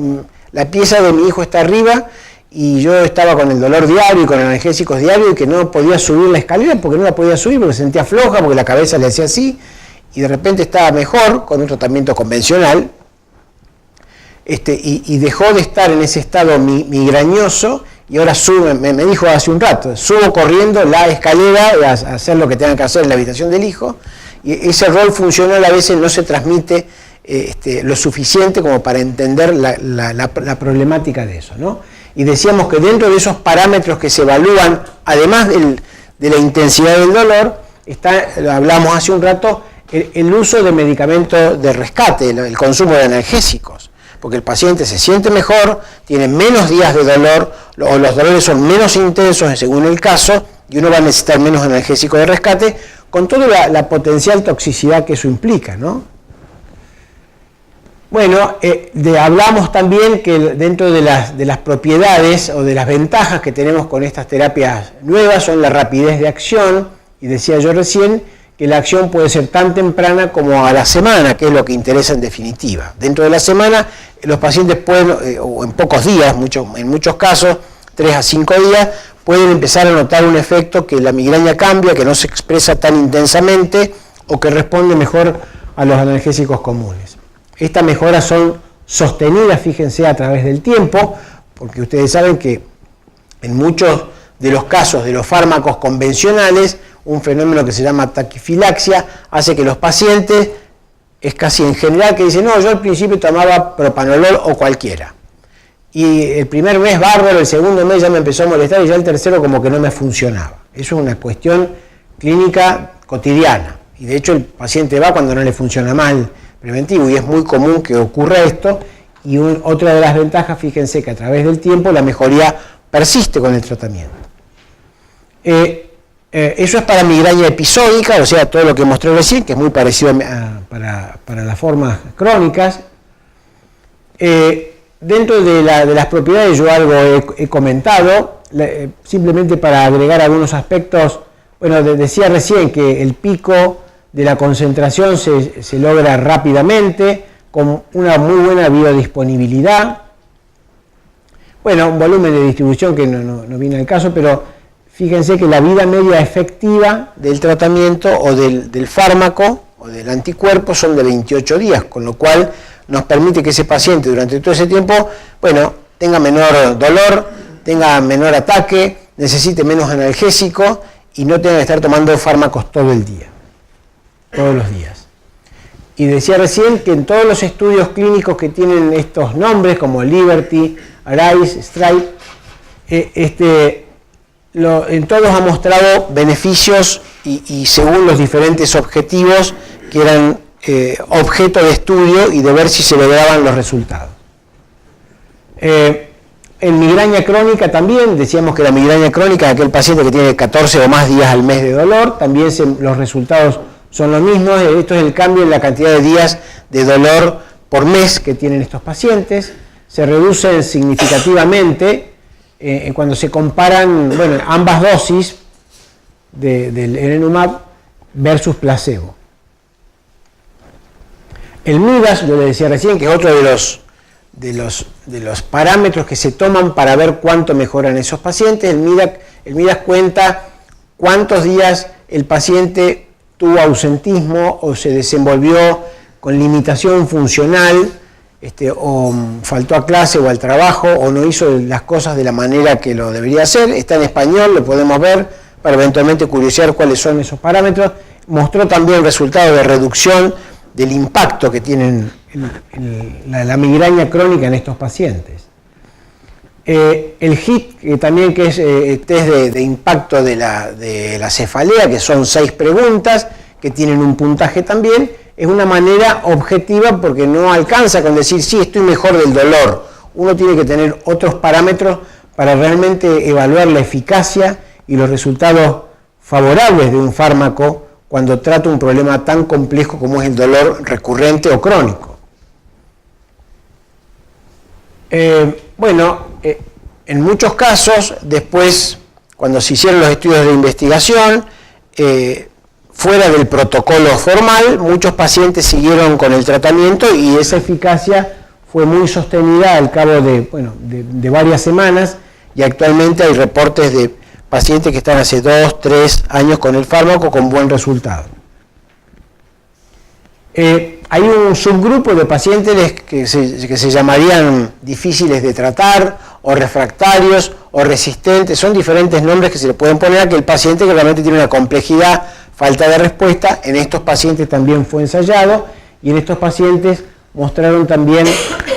la pieza de mi hijo está arriba, y yo estaba con el dolor diario y con analgésicos diarios y que no podía subir la escalera porque no la podía subir, porque se sentía floja, porque la cabeza le hacía así, y de repente estaba mejor con un tratamiento convencional, y dejó de estar en ese estado migrañoso, y ahora sube, me dijo hace un rato, subo corriendo la escalera a hacer lo que tenga que hacer en la habitación del hijo, y ese rol funcional a veces no se transmite lo suficiente como para entender la problemática de eso, ¿no? Y decíamos que dentro de esos parámetros que se evalúan, además de la intensidad del dolor, hablamos hace un rato, el uso de medicamentos de rescate, el consumo de analgésicos, porque el paciente se siente mejor, tiene menos días de dolor, o los dolores son menos intensos según el caso, y uno va a necesitar menos analgésicos de rescate, con toda la potencial toxicidad que eso implica, ¿no? Bueno, hablamos también que dentro de las propiedades o de las ventajas que tenemos con estas terapias nuevas son la rapidez de acción, y decía yo recién que la acción puede ser tan temprana como a la semana, que es lo que interesa en definitiva. Dentro de la semana los pacientes pueden, o en pocos días, en muchos casos, 3 a 5 días, pueden empezar a notar un efecto, que la migraña cambia, que no se expresa tan intensamente o que responde mejor a los analgésicos comunes. Estas mejoras son sostenidas, fíjense, a través del tiempo, porque ustedes saben que en muchos de los casos de los fármacos convencionales, un fenómeno que se llama taquifilaxia hace que los pacientes, es casi en general, que dicen, no, yo al principio tomaba propanolol o cualquiera, y el primer mes bárbaro, el segundo mes ya me empezó a molestar, y ya el tercero como que no me funcionaba. Eso es una cuestión clínica cotidiana, y de hecho el paciente va cuando no le funciona mal preventivo, y es muy común que ocurra esto. Y otra de las ventajas, fíjense que a través del tiempo la mejoría persiste con el tratamiento. Eso es para migraña episódica, o sea, todo lo que mostré recién, que es muy parecido para las formas crónicas. Dentro de las propiedades yo algo he comentado, simplemente para agregar algunos aspectos. Bueno, decía recién que el pico de la concentración se logra rápidamente, con una muy buena biodisponibilidad. Bueno, un volumen de distribución que no viene al caso, pero fíjense que la vida media efectiva del tratamiento o del fármaco o del anticuerpo son de 28 días, con lo cual nos permite que ese paciente durante todo ese tiempo, bueno, tenga menor dolor, tenga menor ataque, necesite menos analgésico y no tenga que estar tomando fármacos todo el día, todos los días. Y decía recién que en todos los estudios clínicos que tienen estos nombres, como Liberty, Arise, Stripe, en todos ha mostrado beneficios y según los diferentes objetivos que eran objeto de estudio y de ver si se lograban los resultados. En migraña crónica también, decíamos que la migraña crónica de aquel paciente que tiene 14 o más días al mes de dolor, también los resultados son los mismos. Esto es el cambio en la cantidad de días de dolor por mes que tienen estos pacientes. Se reducen significativamente cuando se comparan, bueno, ambas dosis del erenumab versus placebo. El MIDAS, yo le decía recién, que es otro de los parámetros que se toman para ver cuánto mejoran esos pacientes. El MIDAS cuenta cuántos días el paciente tuvo ausentismo o se desenvolvió con limitación funcional, o faltó a clase o al trabajo o no hizo las cosas de la manera que lo debería hacer. Está en español, lo podemos ver para eventualmente curiosear cuáles son esos parámetros. Mostró también resultados de reducción del impacto que tienen la migraña crónica en estos pacientes. El HIT, que es test de impacto de la cefalea, que son 6 preguntas, que tienen un puntaje también, es una manera objetiva porque no alcanza con decir, sí, estoy mejor del dolor. Uno tiene que tener otros parámetros para realmente evaluar la eficacia y los resultados favorables de un fármaco cuando trata un problema tan complejo como es el dolor recurrente o crónico. En muchos casos, después, cuando se hicieron los estudios de investigación, fuera del protocolo formal, muchos pacientes siguieron con el tratamiento y esa eficacia fue muy sostenida al cabo de varias semanas, y actualmente hay reportes de pacientes que están hace 2, 3 años con el fármaco con buen resultado. Hay un subgrupo de pacientes que se llamarían difíciles de tratar, o refractarios, o resistentes. Son diferentes nombres que se le pueden poner a aquel paciente que realmente tiene una complejidad, falta de respuesta. En estos pacientes también fue ensayado, y en estos pacientes mostraron también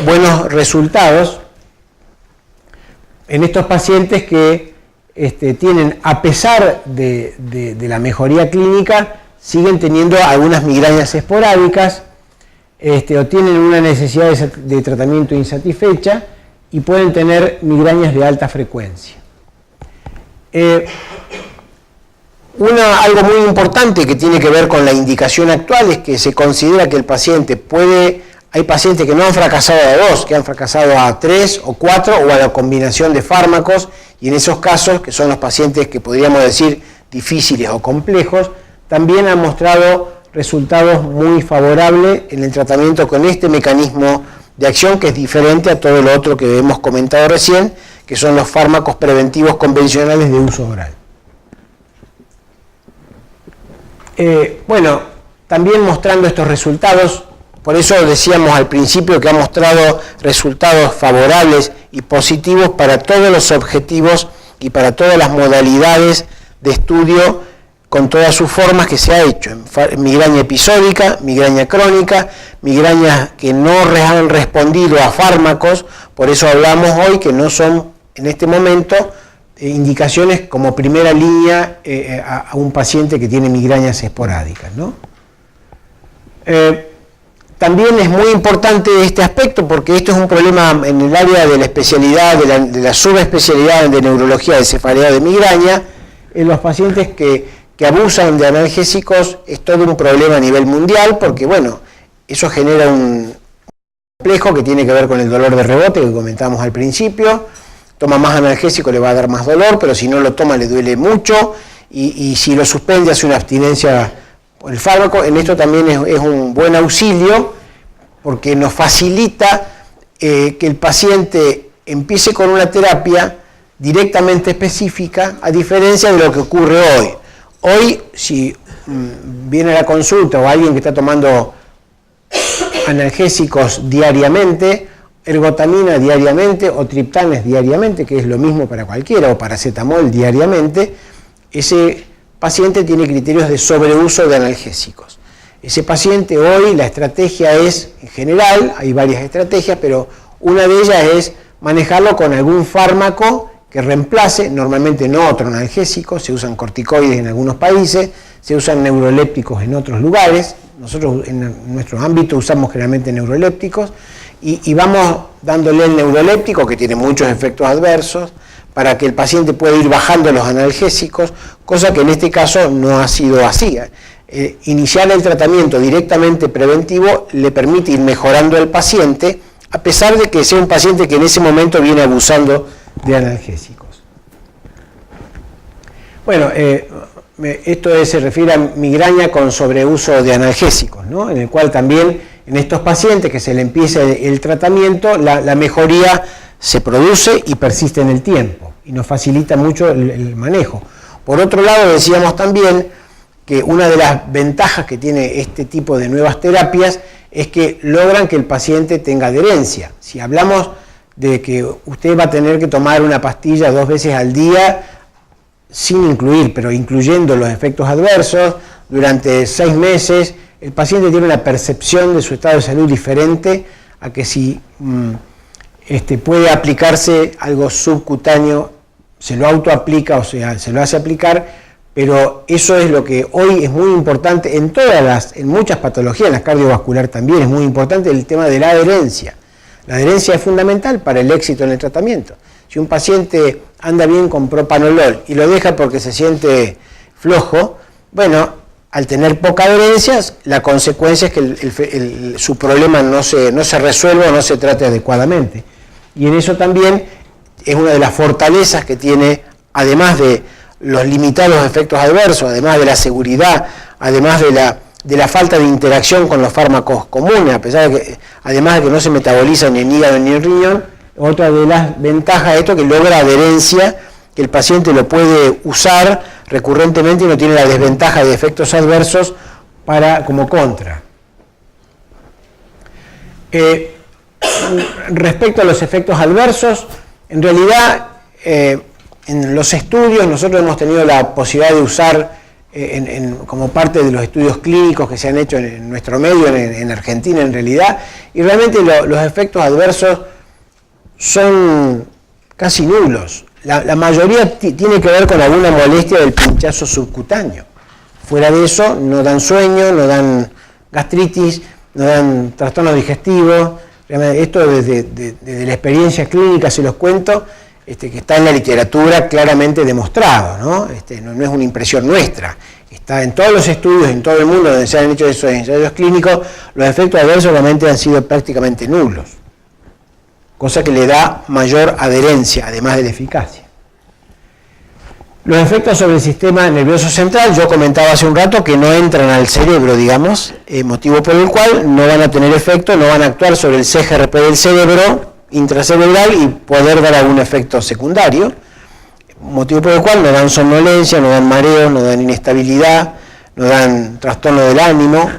buenos resultados. En estos pacientes que tienen, a pesar de la mejoría clínica, siguen teniendo algunas migrañas esporádicas, o tienen una necesidad de tratamiento insatisfecha, y pueden tener migrañas de alta frecuencia. Algo muy importante que tiene que ver con la indicación actual es que se considera que el paciente hay pacientes que no han fracasado a 2, que han fracasado a 3 o 4 o a la combinación de fármacos, y en esos casos, que son los pacientes que podríamos decir difíciles o complejos, también han mostrado resultados muy favorables en el tratamiento con este mecanismo de acción, que es diferente a todo lo otro que hemos comentado recién, que son los fármacos preventivos convencionales de uso oral. También mostrando estos resultados, por eso decíamos al principio que ha mostrado resultados favorables y positivos para todos los objetivos y para todas las modalidades de estudio con todas sus formas que se ha hecho, migraña episódica, migraña crónica, migrañas que no han respondido a fármacos. Por eso hablamos hoy que no son en este momento indicaciones como primera línea a un paciente que tiene migrañas esporádicas, ¿no? También es muy importante este aspecto porque esto es un problema en el área de la especialidad, de la subespecialidad de neurología de cefalea de migraña. En los pacientes que abusan de analgésicos es todo un problema a nivel mundial, porque eso genera un complejo que tiene que ver con el dolor de rebote que comentamos al principio. Toma más analgésico le va a dar más dolor, pero si no lo toma le duele mucho, y si lo suspende hace una abstinencia por el fármaco. En esto también es un buen auxilio porque nos facilita que el paciente empiece con una terapia directamente específica, a diferencia de lo que ocurre hoy. Hoy, si viene a la consulta o alguien que está tomando analgésicos diariamente, ergotamina diariamente o triptanes diariamente, que es lo mismo para cualquiera, o paracetamol diariamente, ese paciente tiene criterios de sobreuso de analgésicos. Ese paciente hoy, la estrategia es, en general, hay varias estrategias, pero una de ellas es manejarlo con algún fármaco que reemplace, normalmente no otro analgésico. Se usan corticoides en algunos países, se usan neurolépticos en otros lugares. Nosotros en nuestro ámbito usamos generalmente neurolépticos y vamos dándole el neuroléptico, que tiene muchos efectos adversos, para que el paciente pueda ir bajando los analgésicos, cosa que en este caso no ha sido así. Iniciar el tratamiento directamente preventivo le permite ir mejorando al paciente, a pesar de que sea un paciente que en ese momento viene abusando de analgésicos. Esto se refiere a migraña con sobreuso de analgésicos, ¿no? En el cual también en estos pacientes que se le empieza el tratamiento, la mejoría se produce y persiste en el tiempo y nos facilita mucho el manejo. Por otro lado, decíamos también que una de las ventajas que tiene este tipo de nuevas terapias es que logran que el paciente tenga adherencia. Si hablamos de que usted va a tener que tomar una pastilla 2 veces al día, sin incluir, pero incluyendo los efectos adversos, durante 6 meses el paciente tiene una percepción de su estado de salud diferente a que si puede aplicarse algo subcutáneo, se lo autoaplica, o sea, se lo hace aplicar, pero eso es lo que hoy es muy importante en muchas patologías, en la cardiovascular también es muy importante el tema de la adherencia. La adherencia es fundamental para el éxito en el tratamiento. Si un paciente anda bien con propanolol y lo deja porque se siente flojo, bueno, al tener poca adherencia, la consecuencia es que su problema no se resuelva o no se trate adecuadamente. Y en eso también es una de las fortalezas que tiene, además de los limitados efectos adversos, además de la seguridad, además de la falta de interacción con los fármacos comunes, además de que no se metabolizan ni en hígado ni en riñón, otra de las ventajas de esto es que logra adherencia, que el paciente lo puede usar recurrentemente y no tiene la desventaja de efectos adversos como contra. Respecto a los efectos adversos, en realidad en los estudios nosotros hemos tenido la posibilidad de usar como parte de los estudios clínicos que se han hecho en nuestro medio, en Argentina en realidad, y realmente los efectos adversos son casi nulos. La mayoría tiene que ver con alguna molestia del pinchazo subcutáneo. Fuera de eso, no dan sueño, no dan gastritis, no dan trastornos digestivos. Esto desde la experiencia clínica se los cuento, que está en la literatura claramente demostrado, ¿no? No es una impresión nuestra. Está en todos los estudios, en todo el mundo donde se han hecho esos ensayos clínicos, los efectos adversos realmente han sido prácticamente nulos, cosa que le da mayor adherencia, además de la eficacia. Los efectos sobre el sistema nervioso central, yo comentaba hace un rato que no entran al cerebro, digamos, motivo por el cual no van a tener efecto, no van a actuar sobre el CGRP del cerebro intracerebral y poder dar algún efecto secundario, motivo por el cual no dan somnolencia, no dan mareo, no dan inestabilidad, no dan trastorno del ánimo,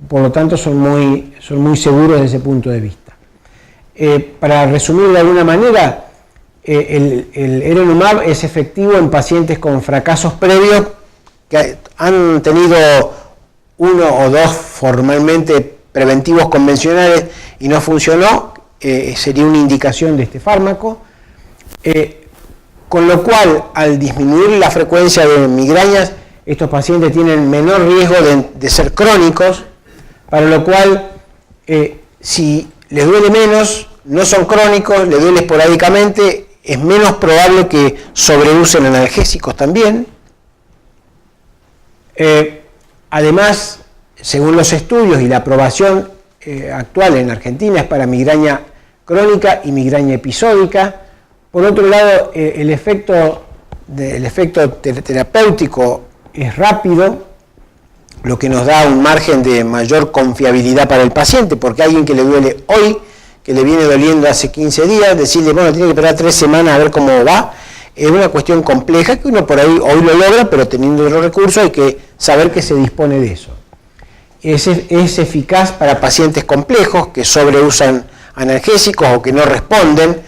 por lo tanto son muy seguros desde ese punto de vista. Para resumir de alguna manera, el erenumab es efectivo en pacientes con fracasos previos que han tenido 1 o 2 formalmente preventivos convencionales y no funcionó, sería una indicación de este fármaco, con lo cual al disminuir la frecuencia de migrañas, estos pacientes tienen menor riesgo de ser crónicos, para lo cual si les duele menos, no son crónicos, les duele esporádicamente, es menos probable que sobreusen analgésicos también. Además, según los estudios y la aprobación actual en Argentina es para migraña crónica y migraña episódica. Por otro lado, el efecto terapéutico es rápido, lo que nos da un margen de mayor confiabilidad para el paciente, porque alguien que le duele hoy, que le viene doliendo hace 15 días, decirle, bueno, tiene que esperar 3 semanas a ver cómo va, es una cuestión compleja que uno por ahí hoy lo logra, pero teniendo los recursos hay que saber que se dispone de eso. Es eficaz para pacientes complejos que sobreusan analgésicos o que no responden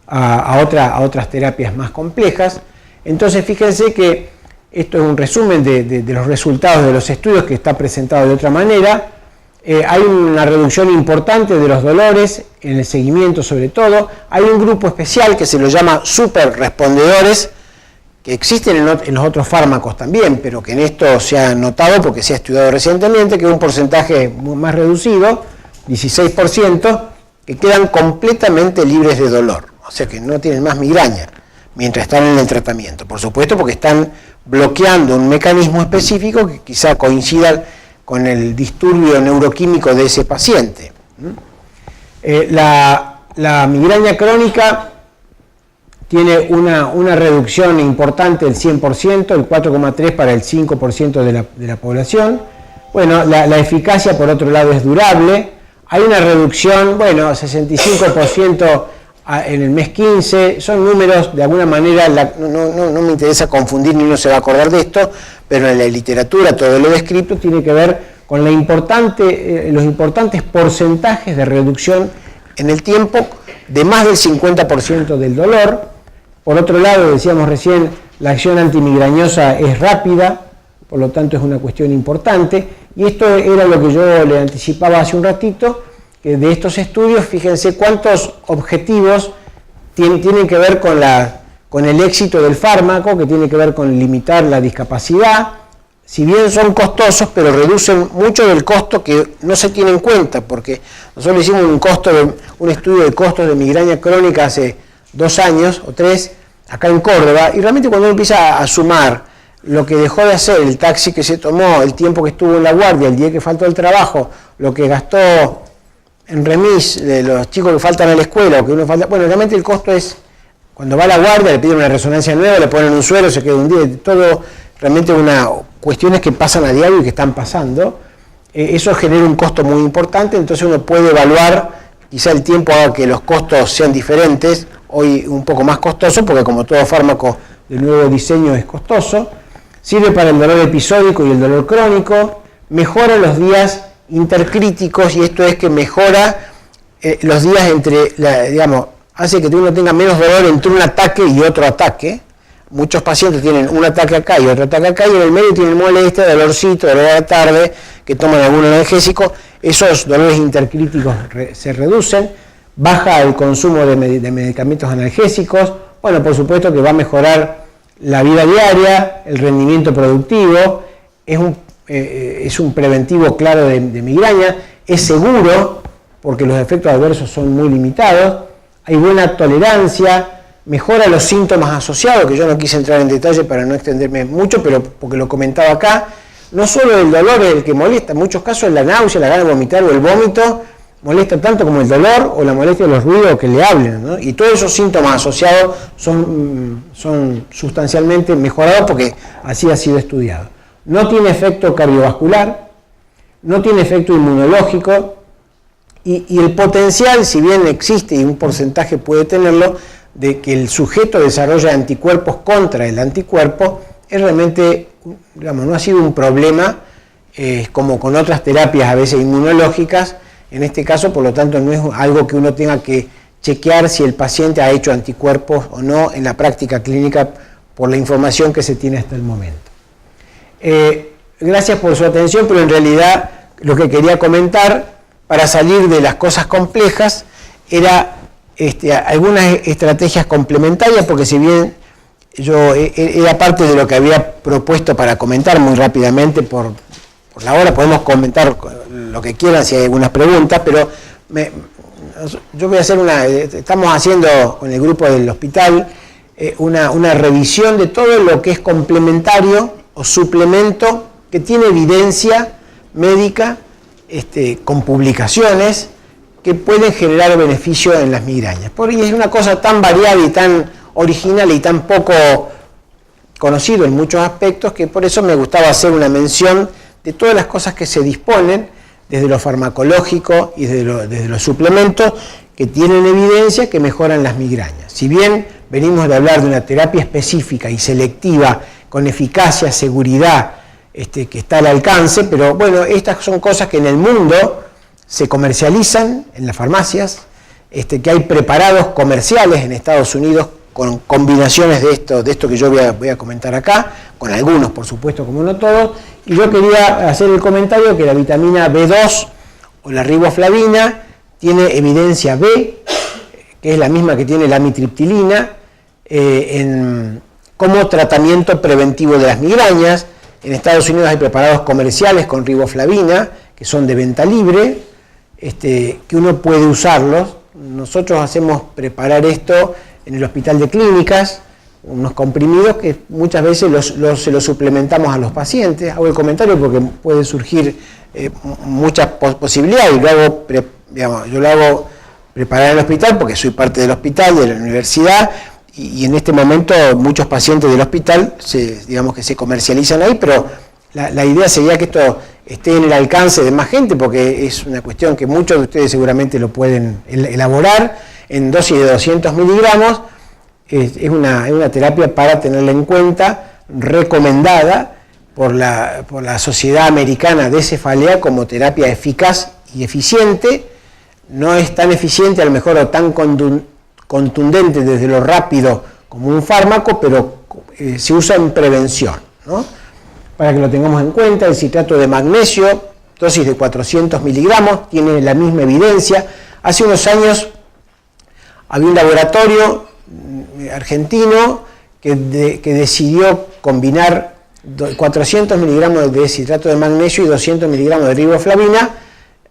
a otras terapias más complejas. Entonces fíjense que esto es un resumen de los resultados de los estudios que está presentado de otra manera. Hay una reducción importante de los dolores en el seguimiento sobre todo. Hay un grupo especial que se lo llama superrespondedores, que existen en los otros fármacos también, pero que en esto se ha notado porque se ha estudiado recientemente, que es un porcentaje más reducido, 16%, que quedan completamente libres de dolor, o sea que no tienen más migraña mientras están en el tratamiento. Por supuesto porque están bloqueando un mecanismo específico que quizá coincida con el disturbio neuroquímico de ese paciente. La migraña crónica tiene una reducción importante del 100%, el 4,3% para el 5% de la población. Bueno, la eficacia por otro lado es durable. Hay una reducción, bueno, 65% en el mes 15, son números, de alguna manera, no me interesa confundir ni uno se va a acordar de esto, pero en la literatura todo lo descrito tiene que ver con los importantes porcentajes de reducción en el tiempo de más del 50% del dolor. Por otro lado, decíamos recién, la acción antimigrañosa es rápida, por lo tanto es una cuestión importante, y esto era lo que yo le anticipaba hace un ratito, que de estos estudios, fíjense cuántos objetivos tienen que ver con el éxito del fármaco, que tiene que ver con limitar la discapacidad, si bien son costosos, pero reducen mucho del costo que no se tiene en cuenta, porque nosotros hicimos un estudio de costos de migraña crónica hace 2 años o 3, acá en Córdoba, y realmente cuando uno empieza a sumar lo que dejó de hacer, el taxi que se tomó, el tiempo que estuvo en la guardia, el día que faltó al trabajo, lo que gastó en remis de los chicos que faltan a la escuela, o que uno falta, bueno, realmente el costo es, cuando va a la guardia, le piden una resonancia nueva, le ponen un suero, se queda un día, todo realmente cuestiones que pasan a diario y que están pasando, eso genera un costo muy importante, entonces uno puede evaluar, quizá el tiempo haga que los costos sean diferentes, hoy un poco más costoso, porque como todo fármaco de nuevo diseño es costoso, sirve para el dolor episódico y el dolor crónico, mejora los días intercríticos, y esto es que mejora los días hace que uno tenga menos dolor entre un ataque y otro ataque. Muchos pacientes tienen un ataque acá y otro ataque acá, y en el medio tienen molestia, dolorcito, dolor a la tarde, que toman algún analgésico. Esos dolores intercríticos se reducen, baja el consumo de medicamentos analgésicos. Bueno, por supuesto que va a mejorar la vida diaria, el rendimiento productivo, es un preventivo claro de migraña, es seguro porque los efectos adversos son muy limitados, hay buena tolerancia, mejora los síntomas asociados, que yo no quise entrar en detalle para no extenderme mucho, pero porque lo comentaba acá, no solo el dolor es el que molesta, en muchos casos la náusea, la gana de vomitar o el vómito molesta tanto como el dolor o la molestia de los ruidos que le hablen, ¿no? Y todos esos síntomas asociados son sustancialmente mejorados porque así ha sido estudiado. No tiene efecto cardiovascular, no tiene efecto inmunológico, y el potencial, si bien existe y un porcentaje puede tenerlo, de que el sujeto desarrolla anticuerpos contra el anticuerpo, es realmente, no ha sido un problema, como con otras terapias a veces inmunológicas. En este caso, por lo tanto, no es algo que uno tenga que chequear si el paciente ha hecho anticuerpos o no en la práctica clínica por la información que se tiene hasta el momento. Gracias por su atención, pero en realidad lo que quería comentar para salir de las cosas complejas era algunas estrategias complementarias, porque si bien yo era parte de lo que había propuesto para comentar muy rápidamente por la hora, podemos comentar lo que quieran si hay algunas preguntas, pero yo voy a hacer estamos haciendo con el grupo del hospital una revisión de todo lo que es complementario o suplemento que tiene evidencia médica con publicaciones que pueden generar beneficio en las migrañas. Porque es una cosa tan variada y tan original y tan poco conocido en muchos aspectos, que por eso me gustaba hacer una mención de todas las cosas que se disponen desde lo farmacológico y desde los suplementos que tienen evidencia que mejoran las migrañas. Si bien venimos de hablar de una terapia específica y selectiva con eficacia, seguridad, que está al alcance, pero bueno, estas son cosas que en el mundo se comercializan en las farmacias, que hay preparados comerciales en Estados Unidos con combinaciones de esto que yo voy a comentar acá, con algunos por supuesto, como no todos, y yo quería hacer el comentario que la vitamina B2 o la riboflavina tiene evidencia B, que es la misma que tiene la amitriptilina, como tratamiento preventivo de las migrañas. En Estados Unidos hay preparados comerciales con riboflavina, que son de venta libre, que uno puede usarlos. Nosotros hacemos preparar esto en el hospital de clínicas, unos comprimidos que muchas veces se los suplementamos a los pacientes. Hago el comentario porque puede surgir muchas posibilidades, y yo lo hago preparar en el hospital porque soy parte del hospital, de la universidad, y en este momento muchos pacientes del hospital que se comercializan ahí, pero la idea sería que esto esté en el alcance de más gente, porque es una cuestión que muchos de ustedes seguramente lo pueden elaborar en dosis de 200 miligramos. Es una terapia para tenerla en cuenta, recomendada por la Sociedad Americana de Cefalea como terapia eficaz y eficiente. No es tan eficiente a lo mejor o tan contundente desde lo rápido como un fármaco, pero se usa en prevención, ¿no? Para que lo tengamos en cuenta, el citrato de magnesio, dosis de 400 miligramos, tiene la misma evidencia. Hace unos años había un laboratorio argentino que decidió combinar 400 miligramos de citrato de magnesio y 200 miligramos de riboflavina.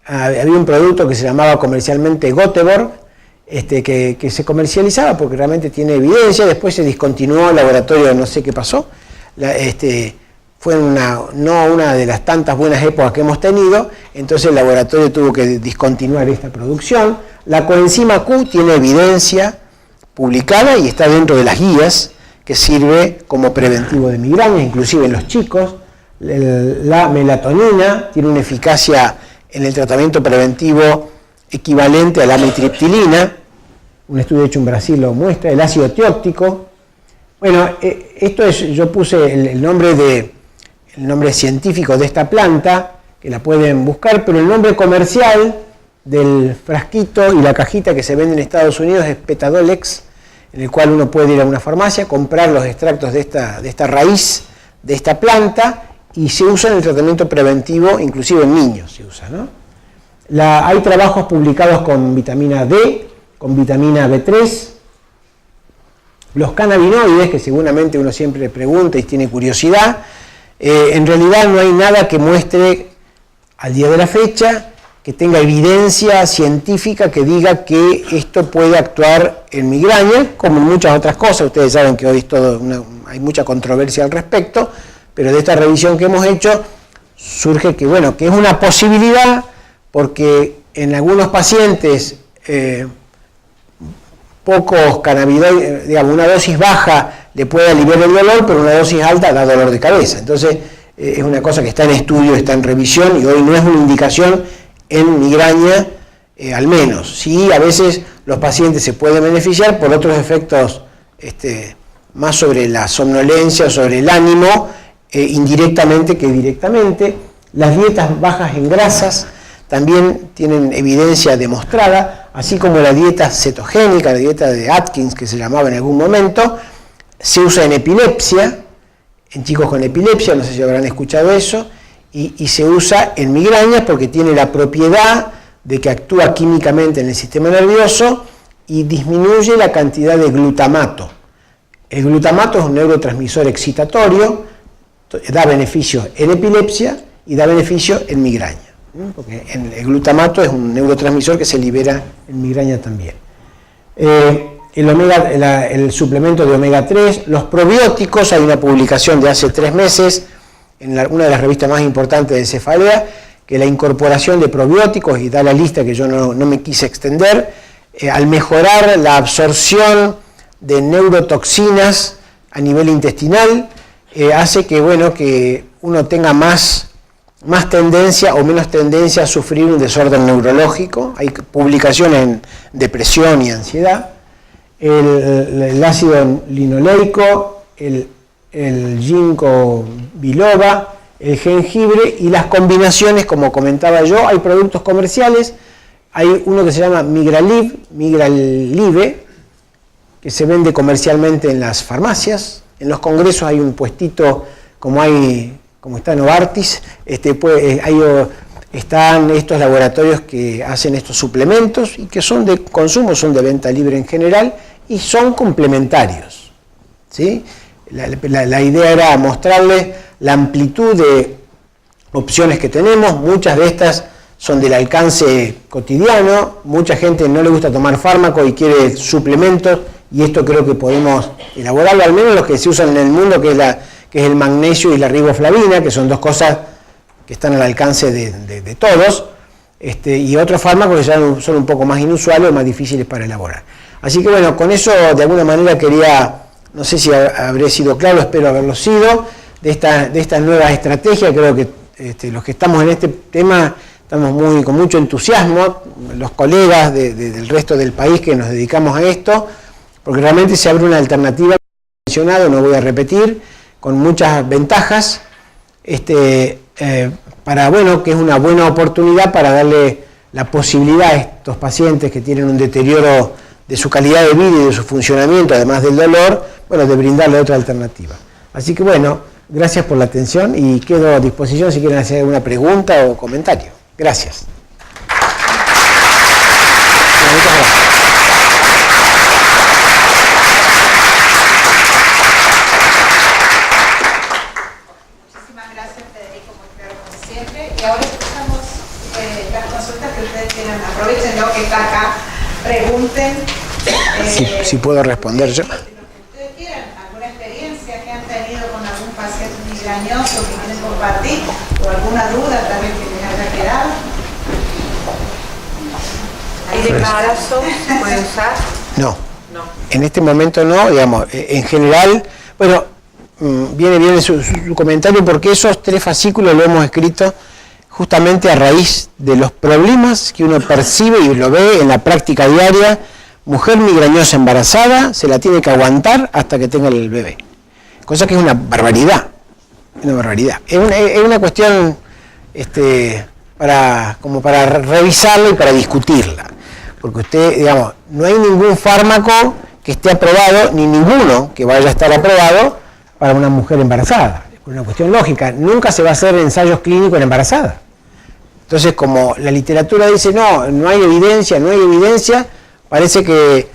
Había un producto que se llamaba comercialmente Göteborg, que se comercializaba porque realmente tiene evidencia. Después se discontinuó el laboratorio, no sé qué pasó. Fue no una de las tantas buenas épocas que hemos tenido, entonces el laboratorio tuvo que discontinuar esta producción. La coenzima Q tiene evidencia publicada y está dentro de las guías, que sirve como preventivo de migrañas, inclusive en los chicos. La melatonina tiene una eficacia en el tratamiento preventivo equivalente a la amitriptilina. Un estudio hecho en Brasil lo muestra. El ácido tióptico. Bueno, esto es, yo puse el nombre científico de esta planta, que la pueden buscar, pero el nombre comercial del frasquito y la cajita que se vende en Estados Unidos es Petadolex, en el cual uno puede ir a una farmacia, comprar los extractos de esta raíz, de esta planta, y se usa en el tratamiento preventivo, inclusive en niños se usa, ¿no? Hay trabajos publicados con vitamina D, con vitamina B3, los cannabinoides, que seguramente uno siempre pregunta y tiene curiosidad. En realidad no hay nada que muestre al día de la fecha que tenga evidencia científica que diga que esto puede actuar en migraña, como en muchas otras cosas. Ustedes saben que hoy hay mucha controversia al respecto, pero de esta revisión que hemos hecho surge que, bueno, que es una posibilidad, porque en algunos pacientes pocos cannabinoides, digamos, una dosis baja le puede aliviar el dolor, pero una dosis alta da dolor de cabeza. Entonces, es una cosa que está en estudio, está en revisión, y hoy no es una indicación en migraña, al menos. Sí, a veces los pacientes se pueden beneficiar por otros efectos más sobre la somnolencia, sobre el ánimo, indirectamente que directamente. Las dietas bajas en grasas también tienen evidencia demostrada, así como la dieta cetogénica, la dieta de Atkins, que se llamaba en algún momento. Se usa en epilepsia, en chicos con epilepsia, no sé si habrán escuchado eso, y se usa en migrañas porque tiene la propiedad de que actúa químicamente en el sistema nervioso y disminuye la cantidad de glutamato. El glutamato es un neurotransmisor excitatorio, da beneficio en epilepsia y da beneficio en migraña, porque el glutamato es un neurotransmisor que se libera en migraña también. El suplemento de omega 3, los probióticos, hay una publicación de hace 3 meses en una de las revistas más importantes de cefalea, que la incorporación de probióticos, y da la lista que yo no me quise extender, al mejorar la absorción de neurotoxinas a nivel intestinal, hace que, bueno, que uno tenga más tendencia o menos tendencia a sufrir un desorden neurológico. Hay publicaciones en depresión y ansiedad. El ácido linoleico, el ginkgo biloba, el jengibre y las combinaciones, como comentaba yo. Hay productos comerciales, hay uno que se llama Migralive, que se vende comercialmente en las farmacias. En los congresos hay un puestito, como está Novartis, están estos laboratorios que hacen estos suplementos y que son de consumo, son de venta libre en general y son complementarios, ¿sí? La idea era mostrarles la amplitud de opciones que tenemos. Muchas de estas son del alcance cotidiano, mucha gente no le gusta tomar fármaco y quiere suplementos, y esto creo que podemos elaborarlo, al menos los que se usan en el mundo, que es el magnesio y la riboflavina, que son dos cosas que están al alcance de todos, y otros fármacos que ya son un poco más inusuales o más difíciles para elaborar. Así que bueno, con eso de alguna manera quería, no sé si habré sido claro, espero haberlo sido, de estas nuevas estrategias. Creo que los que estamos en este tema estamos con mucho entusiasmo, los colegas del resto del país que nos dedicamos a esto, porque realmente se abre una alternativa, mencionado, no voy a repetir, con muchas ventajas, para, bueno, que es una buena oportunidad para darle la posibilidad a estos pacientes que tienen un deterioro de su calidad de vida y de su funcionamiento, además del dolor, bueno, de brindarle otra alternativa. Así que bueno, gracias por la atención y quedo a disposición si quieren hacer alguna pregunta o comentario. Gracias. Muchas gracias. Muchísimas gracias, Federico, muy claro como siempre. Y ahora escuchamos las consultas que ustedes quieran. Aprovechen lo que está acá, pregunten. Si puedo responder yo. Lo que ustedes quieran, alguna experiencia que han tenido con algún paciente migrañoso que quieren compartir, o alguna duda tal vez que les haya quedado. ¿Hay de embarazo? ¿Puede usar? No. No. En este momento no, digamos, en general, bueno, viene bien su comentario porque esos 3 fascículos lo hemos escrito justamente a raíz de los problemas que uno percibe y lo ve en la práctica diaria. Mujer migrañosa embarazada se la tiene que aguantar hasta que tenga el bebé. Cosa que es una barbaridad. Una barbaridad. Es una cuestión como para revisarla y para discutirla. Porque usted, digamos, no hay ningún fármaco que esté aprobado, ni ninguno que vaya a estar aprobado para una mujer embarazada. Es una cuestión lógica. Nunca se va a hacer ensayos clínicos en embarazada. Entonces, como la literatura dice, no hay evidencia, parece que,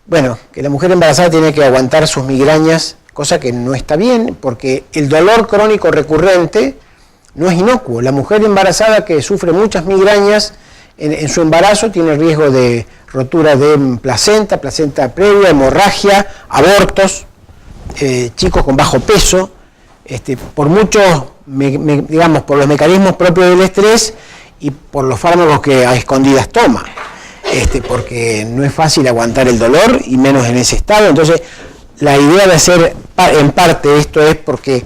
bueno, que la mujer embarazada tiene que aguantar sus migrañas, cosa que no está bien, porque el dolor crónico recurrente no es inocuo. La mujer embarazada que sufre muchas migrañas en su embarazo tiene riesgo de rotura de placenta previa, hemorragia, abortos, chicos con bajo peso, por muchos, digamos, por los mecanismos propios del estrés y por los fármacos que a escondidas toma. Porque no es fácil aguantar el dolor y menos en ese estado. Entonces, la idea de hacer en parte esto es porque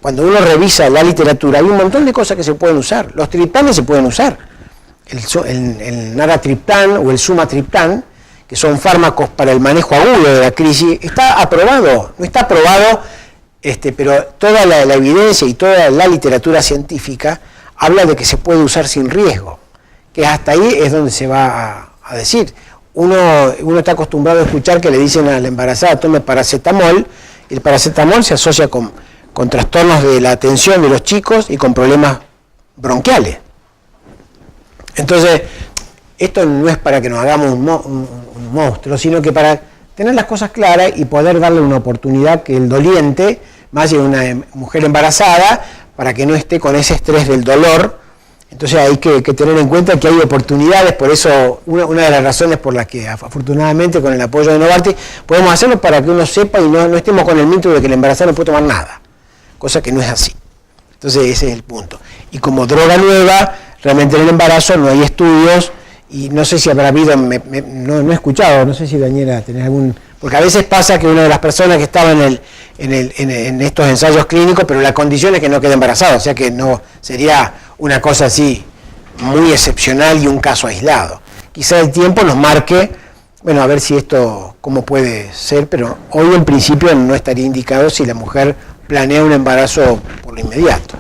cuando uno revisa la literatura hay un montón de cosas que se pueden usar. Los triptanes se pueden usar. El naratriptán o el sumatriptán, que son fármacos para el manejo agudo de la crisis, está aprobado. No está aprobado, pero toda la evidencia y toda la literatura científica habla de que se puede usar sin riesgo. Que hasta ahí es donde se va a decir. Uno está acostumbrado a escuchar que le dicen a la embarazada tome paracetamol. El paracetamol se asocia con trastornos de la atención de los chicos y con problemas bronquiales. Entonces, esto no es para que nos hagamos un monstruo, sino que para tener las cosas claras y poder darle una oportunidad que el doliente, más de una mujer embarazada, para que no esté con ese estrés del dolor. Entonces hay que tener en cuenta que hay oportunidades, por eso una de las razones por las que afortunadamente con el apoyo de Novartis podemos hacerlo para que uno sepa y no estemos con el mito de que el embarazado no puede tomar nada, cosa que no es así. Entonces ese es el punto. Y como droga nueva, realmente en el embarazo no hay estudios y no sé si habrá habido, no he escuchado, no sé si Daniela tenés algún... Porque a veces pasa que una de las personas que estaba en estos ensayos clínicos, pero la condición es que no quede embarazada, o sea que no sería una cosa así muy excepcional y un caso aislado. Quizá el tiempo nos marque, bueno, a ver si esto, cómo puede ser, pero hoy en principio no estaría indicado si la mujer planea un embarazo por lo inmediato.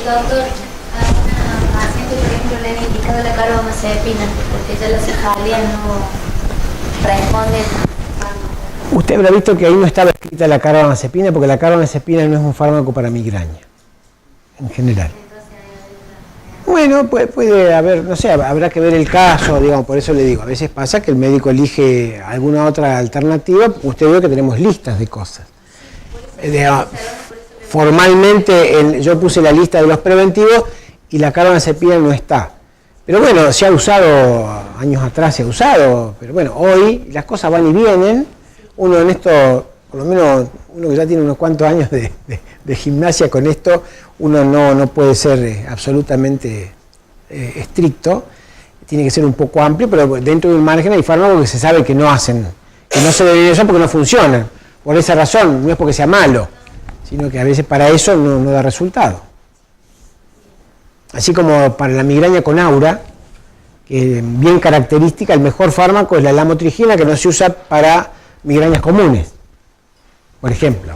Doctor, a una paciente, por ejemplo, le han indicado la carbamazepina, porque ya la cefalea no responde. Usted habrá visto que ahí no estaba escrita la carbamazepina, porque la carbamazepina no es un fármaco para migraña, en general. Bueno, puede haber, no sé, habrá que ver el caso, digamos, por eso le digo, a veces pasa que el médico elige alguna otra alternativa, porque usted ve que tenemos listas de cosas. Formalmente yo puse la lista de los preventivos y la carbamazepina no está. Pero bueno, se ha usado, años atrás se ha usado, pero bueno, hoy las cosas van y vienen. Uno en esto, por lo menos uno que ya tiene unos cuantos años de gimnasia con esto, uno no puede ser absolutamente estricto, tiene que ser un poco amplio, pero dentro de un margen hay fármacos que se sabe que no hacen, que no se deberían usar porque no funcionan. Por esa razón, no es porque sea malo, sino que a veces para eso no da resultado. Así como para la migraña con aura, que bien característica, el mejor fármaco es la lamotrigina, que no se usa para migrañas comunes, por ejemplo.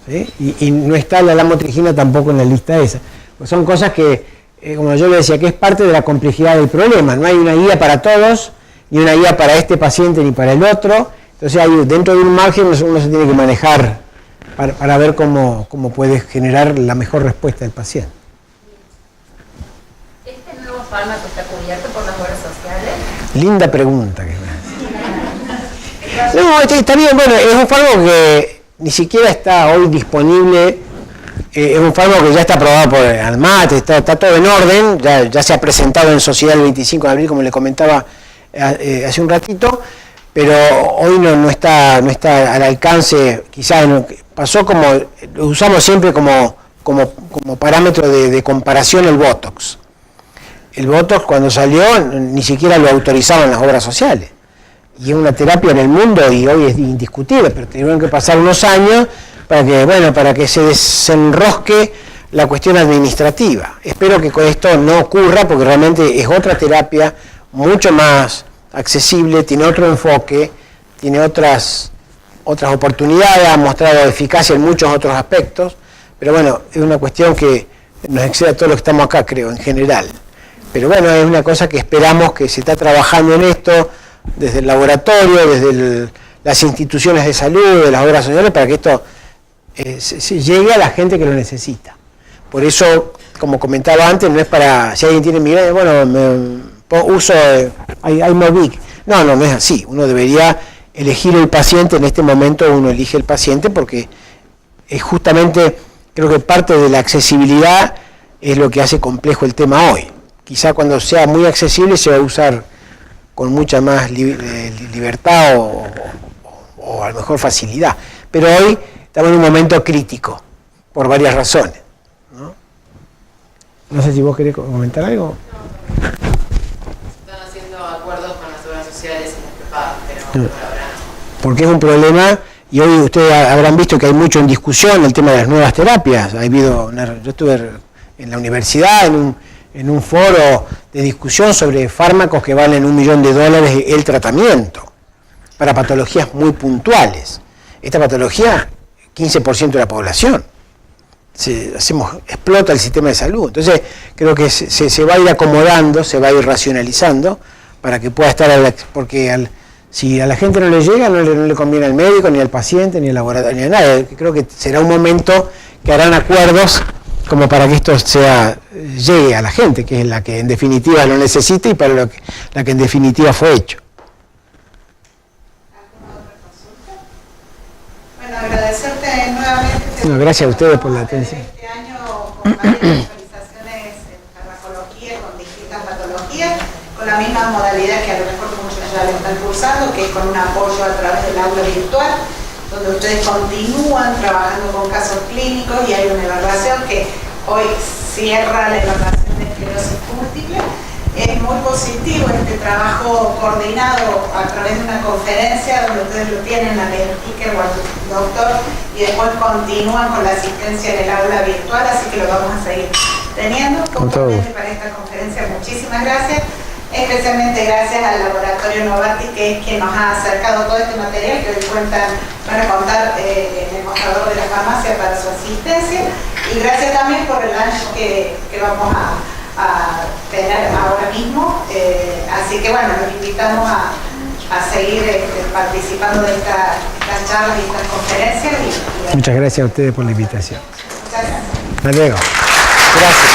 ¿Sí? Y no está la lamotrigina tampoco en la lista esa. Pues son cosas que como yo le decía, que es parte de la complejidad del problema. No hay una guía para todos, ni una guía para este paciente ni para el otro. Entonces, dentro de un margen uno se tiene que manejar para ver cómo puede generar la mejor respuesta del paciente. ¿Este nuevo fármaco está cubierto por las obras sociales? Linda pregunta que me hace. No, está bien, bueno, es un fármaco que ni siquiera está hoy disponible, es un fármaco que ya está aprobado por ANMAT, está todo en orden, ya se ha presentado en sociedad el 25 de abril, como le comentaba hace un ratito, pero hoy no está al alcance, quizás pasó como, lo usamos siempre como parámetro de comparación el Botox. El Botox cuando salió ni siquiera lo autorizaban las obras sociales. Y es una terapia en el mundo y hoy es indiscutible, pero tuvieron que pasar unos años para que se desenrosque la cuestión administrativa. Espero que con esto no ocurra porque realmente es otra terapia mucho más accesible, tiene otro enfoque, tiene otras oportunidades, ha mostrado eficacia en muchos otros aspectos, pero bueno, es una cuestión que nos excede a todos los que estamos acá, creo, en general. Pero bueno, es una cosa que esperamos que se está trabajando en esto desde el laboratorio, desde las instituciones de salud, de las obras sociales, para que esto se llegue a la gente que lo necesita. Por eso, como comentaba antes, no es para, si alguien tiene migraña, bueno, uso Aimovig. No es así. Uno debería elegir el paciente, en este momento uno elige el paciente porque es justamente, creo que parte de la accesibilidad es lo que hace complejo el tema hoy. Quizá cuando sea muy accesible se va a usar con mucha más libertad o a lo mejor facilidad. Pero hoy estamos en un momento crítico, por varias razones. No sé si vos querés comentar algo. Están haciendo acuerdos con las obras sociales y las prepagas, pero por ahora no. Porque es un problema, y hoy ustedes habrán visto que hay mucho en discusión el tema de las nuevas terapias. Yo estuve en la universidad, en un foro de discusión sobre fármacos que valen $1 millón el tratamiento, para patologías muy puntuales. Esta patología, 15% de la población. Explota el sistema de salud. Entonces, creo que se va a ir acomodando, se va a ir racionalizando, para que pueda estar, porque si a la gente no le llega, no le conviene al médico, ni al paciente, ni al laboratorio, ni a nadie. Creo que será un momento que harán acuerdos como para que esto llegue a la gente, que es la que en definitiva lo necesita y para la que en definitiva fue hecho. ¿Alguna otra consulta? Bueno, agradecerte nuevamente. No, gracias a ustedes por la atención. Este año con varias actualizaciones en farmacología, con distintas patologías, con la misma modalidad que a lo mejor muchos ya lo están cursando, que es con un apoyo a través del aula virtual, donde ustedes continúan trabajando con casos clínicos y hay una evaluación que hoy cierra la evaluación de esclerosis múltiple. Es muy positivo este trabajo coordinado a través de una conferencia donde ustedes lo tienen al speaker o al doctor y después continúan con la asistencia en el aula virtual, así que lo vamos a seguir teniendo. Puntualmente para esta conferencia, muchísimas gracias. Especialmente gracias al laboratorio Novartis, que es quien nos ha acercado todo este material que hoy van a contar en el mostrador de la farmacia para su asistencia. Y gracias también por el lunch que vamos a tener ahora mismo. Así que bueno, los invitamos a seguir participando de estas charlas y estas conferencias. Muchas gracias a ustedes por la invitación. Muchas gracias. Hasta luego. Gracias.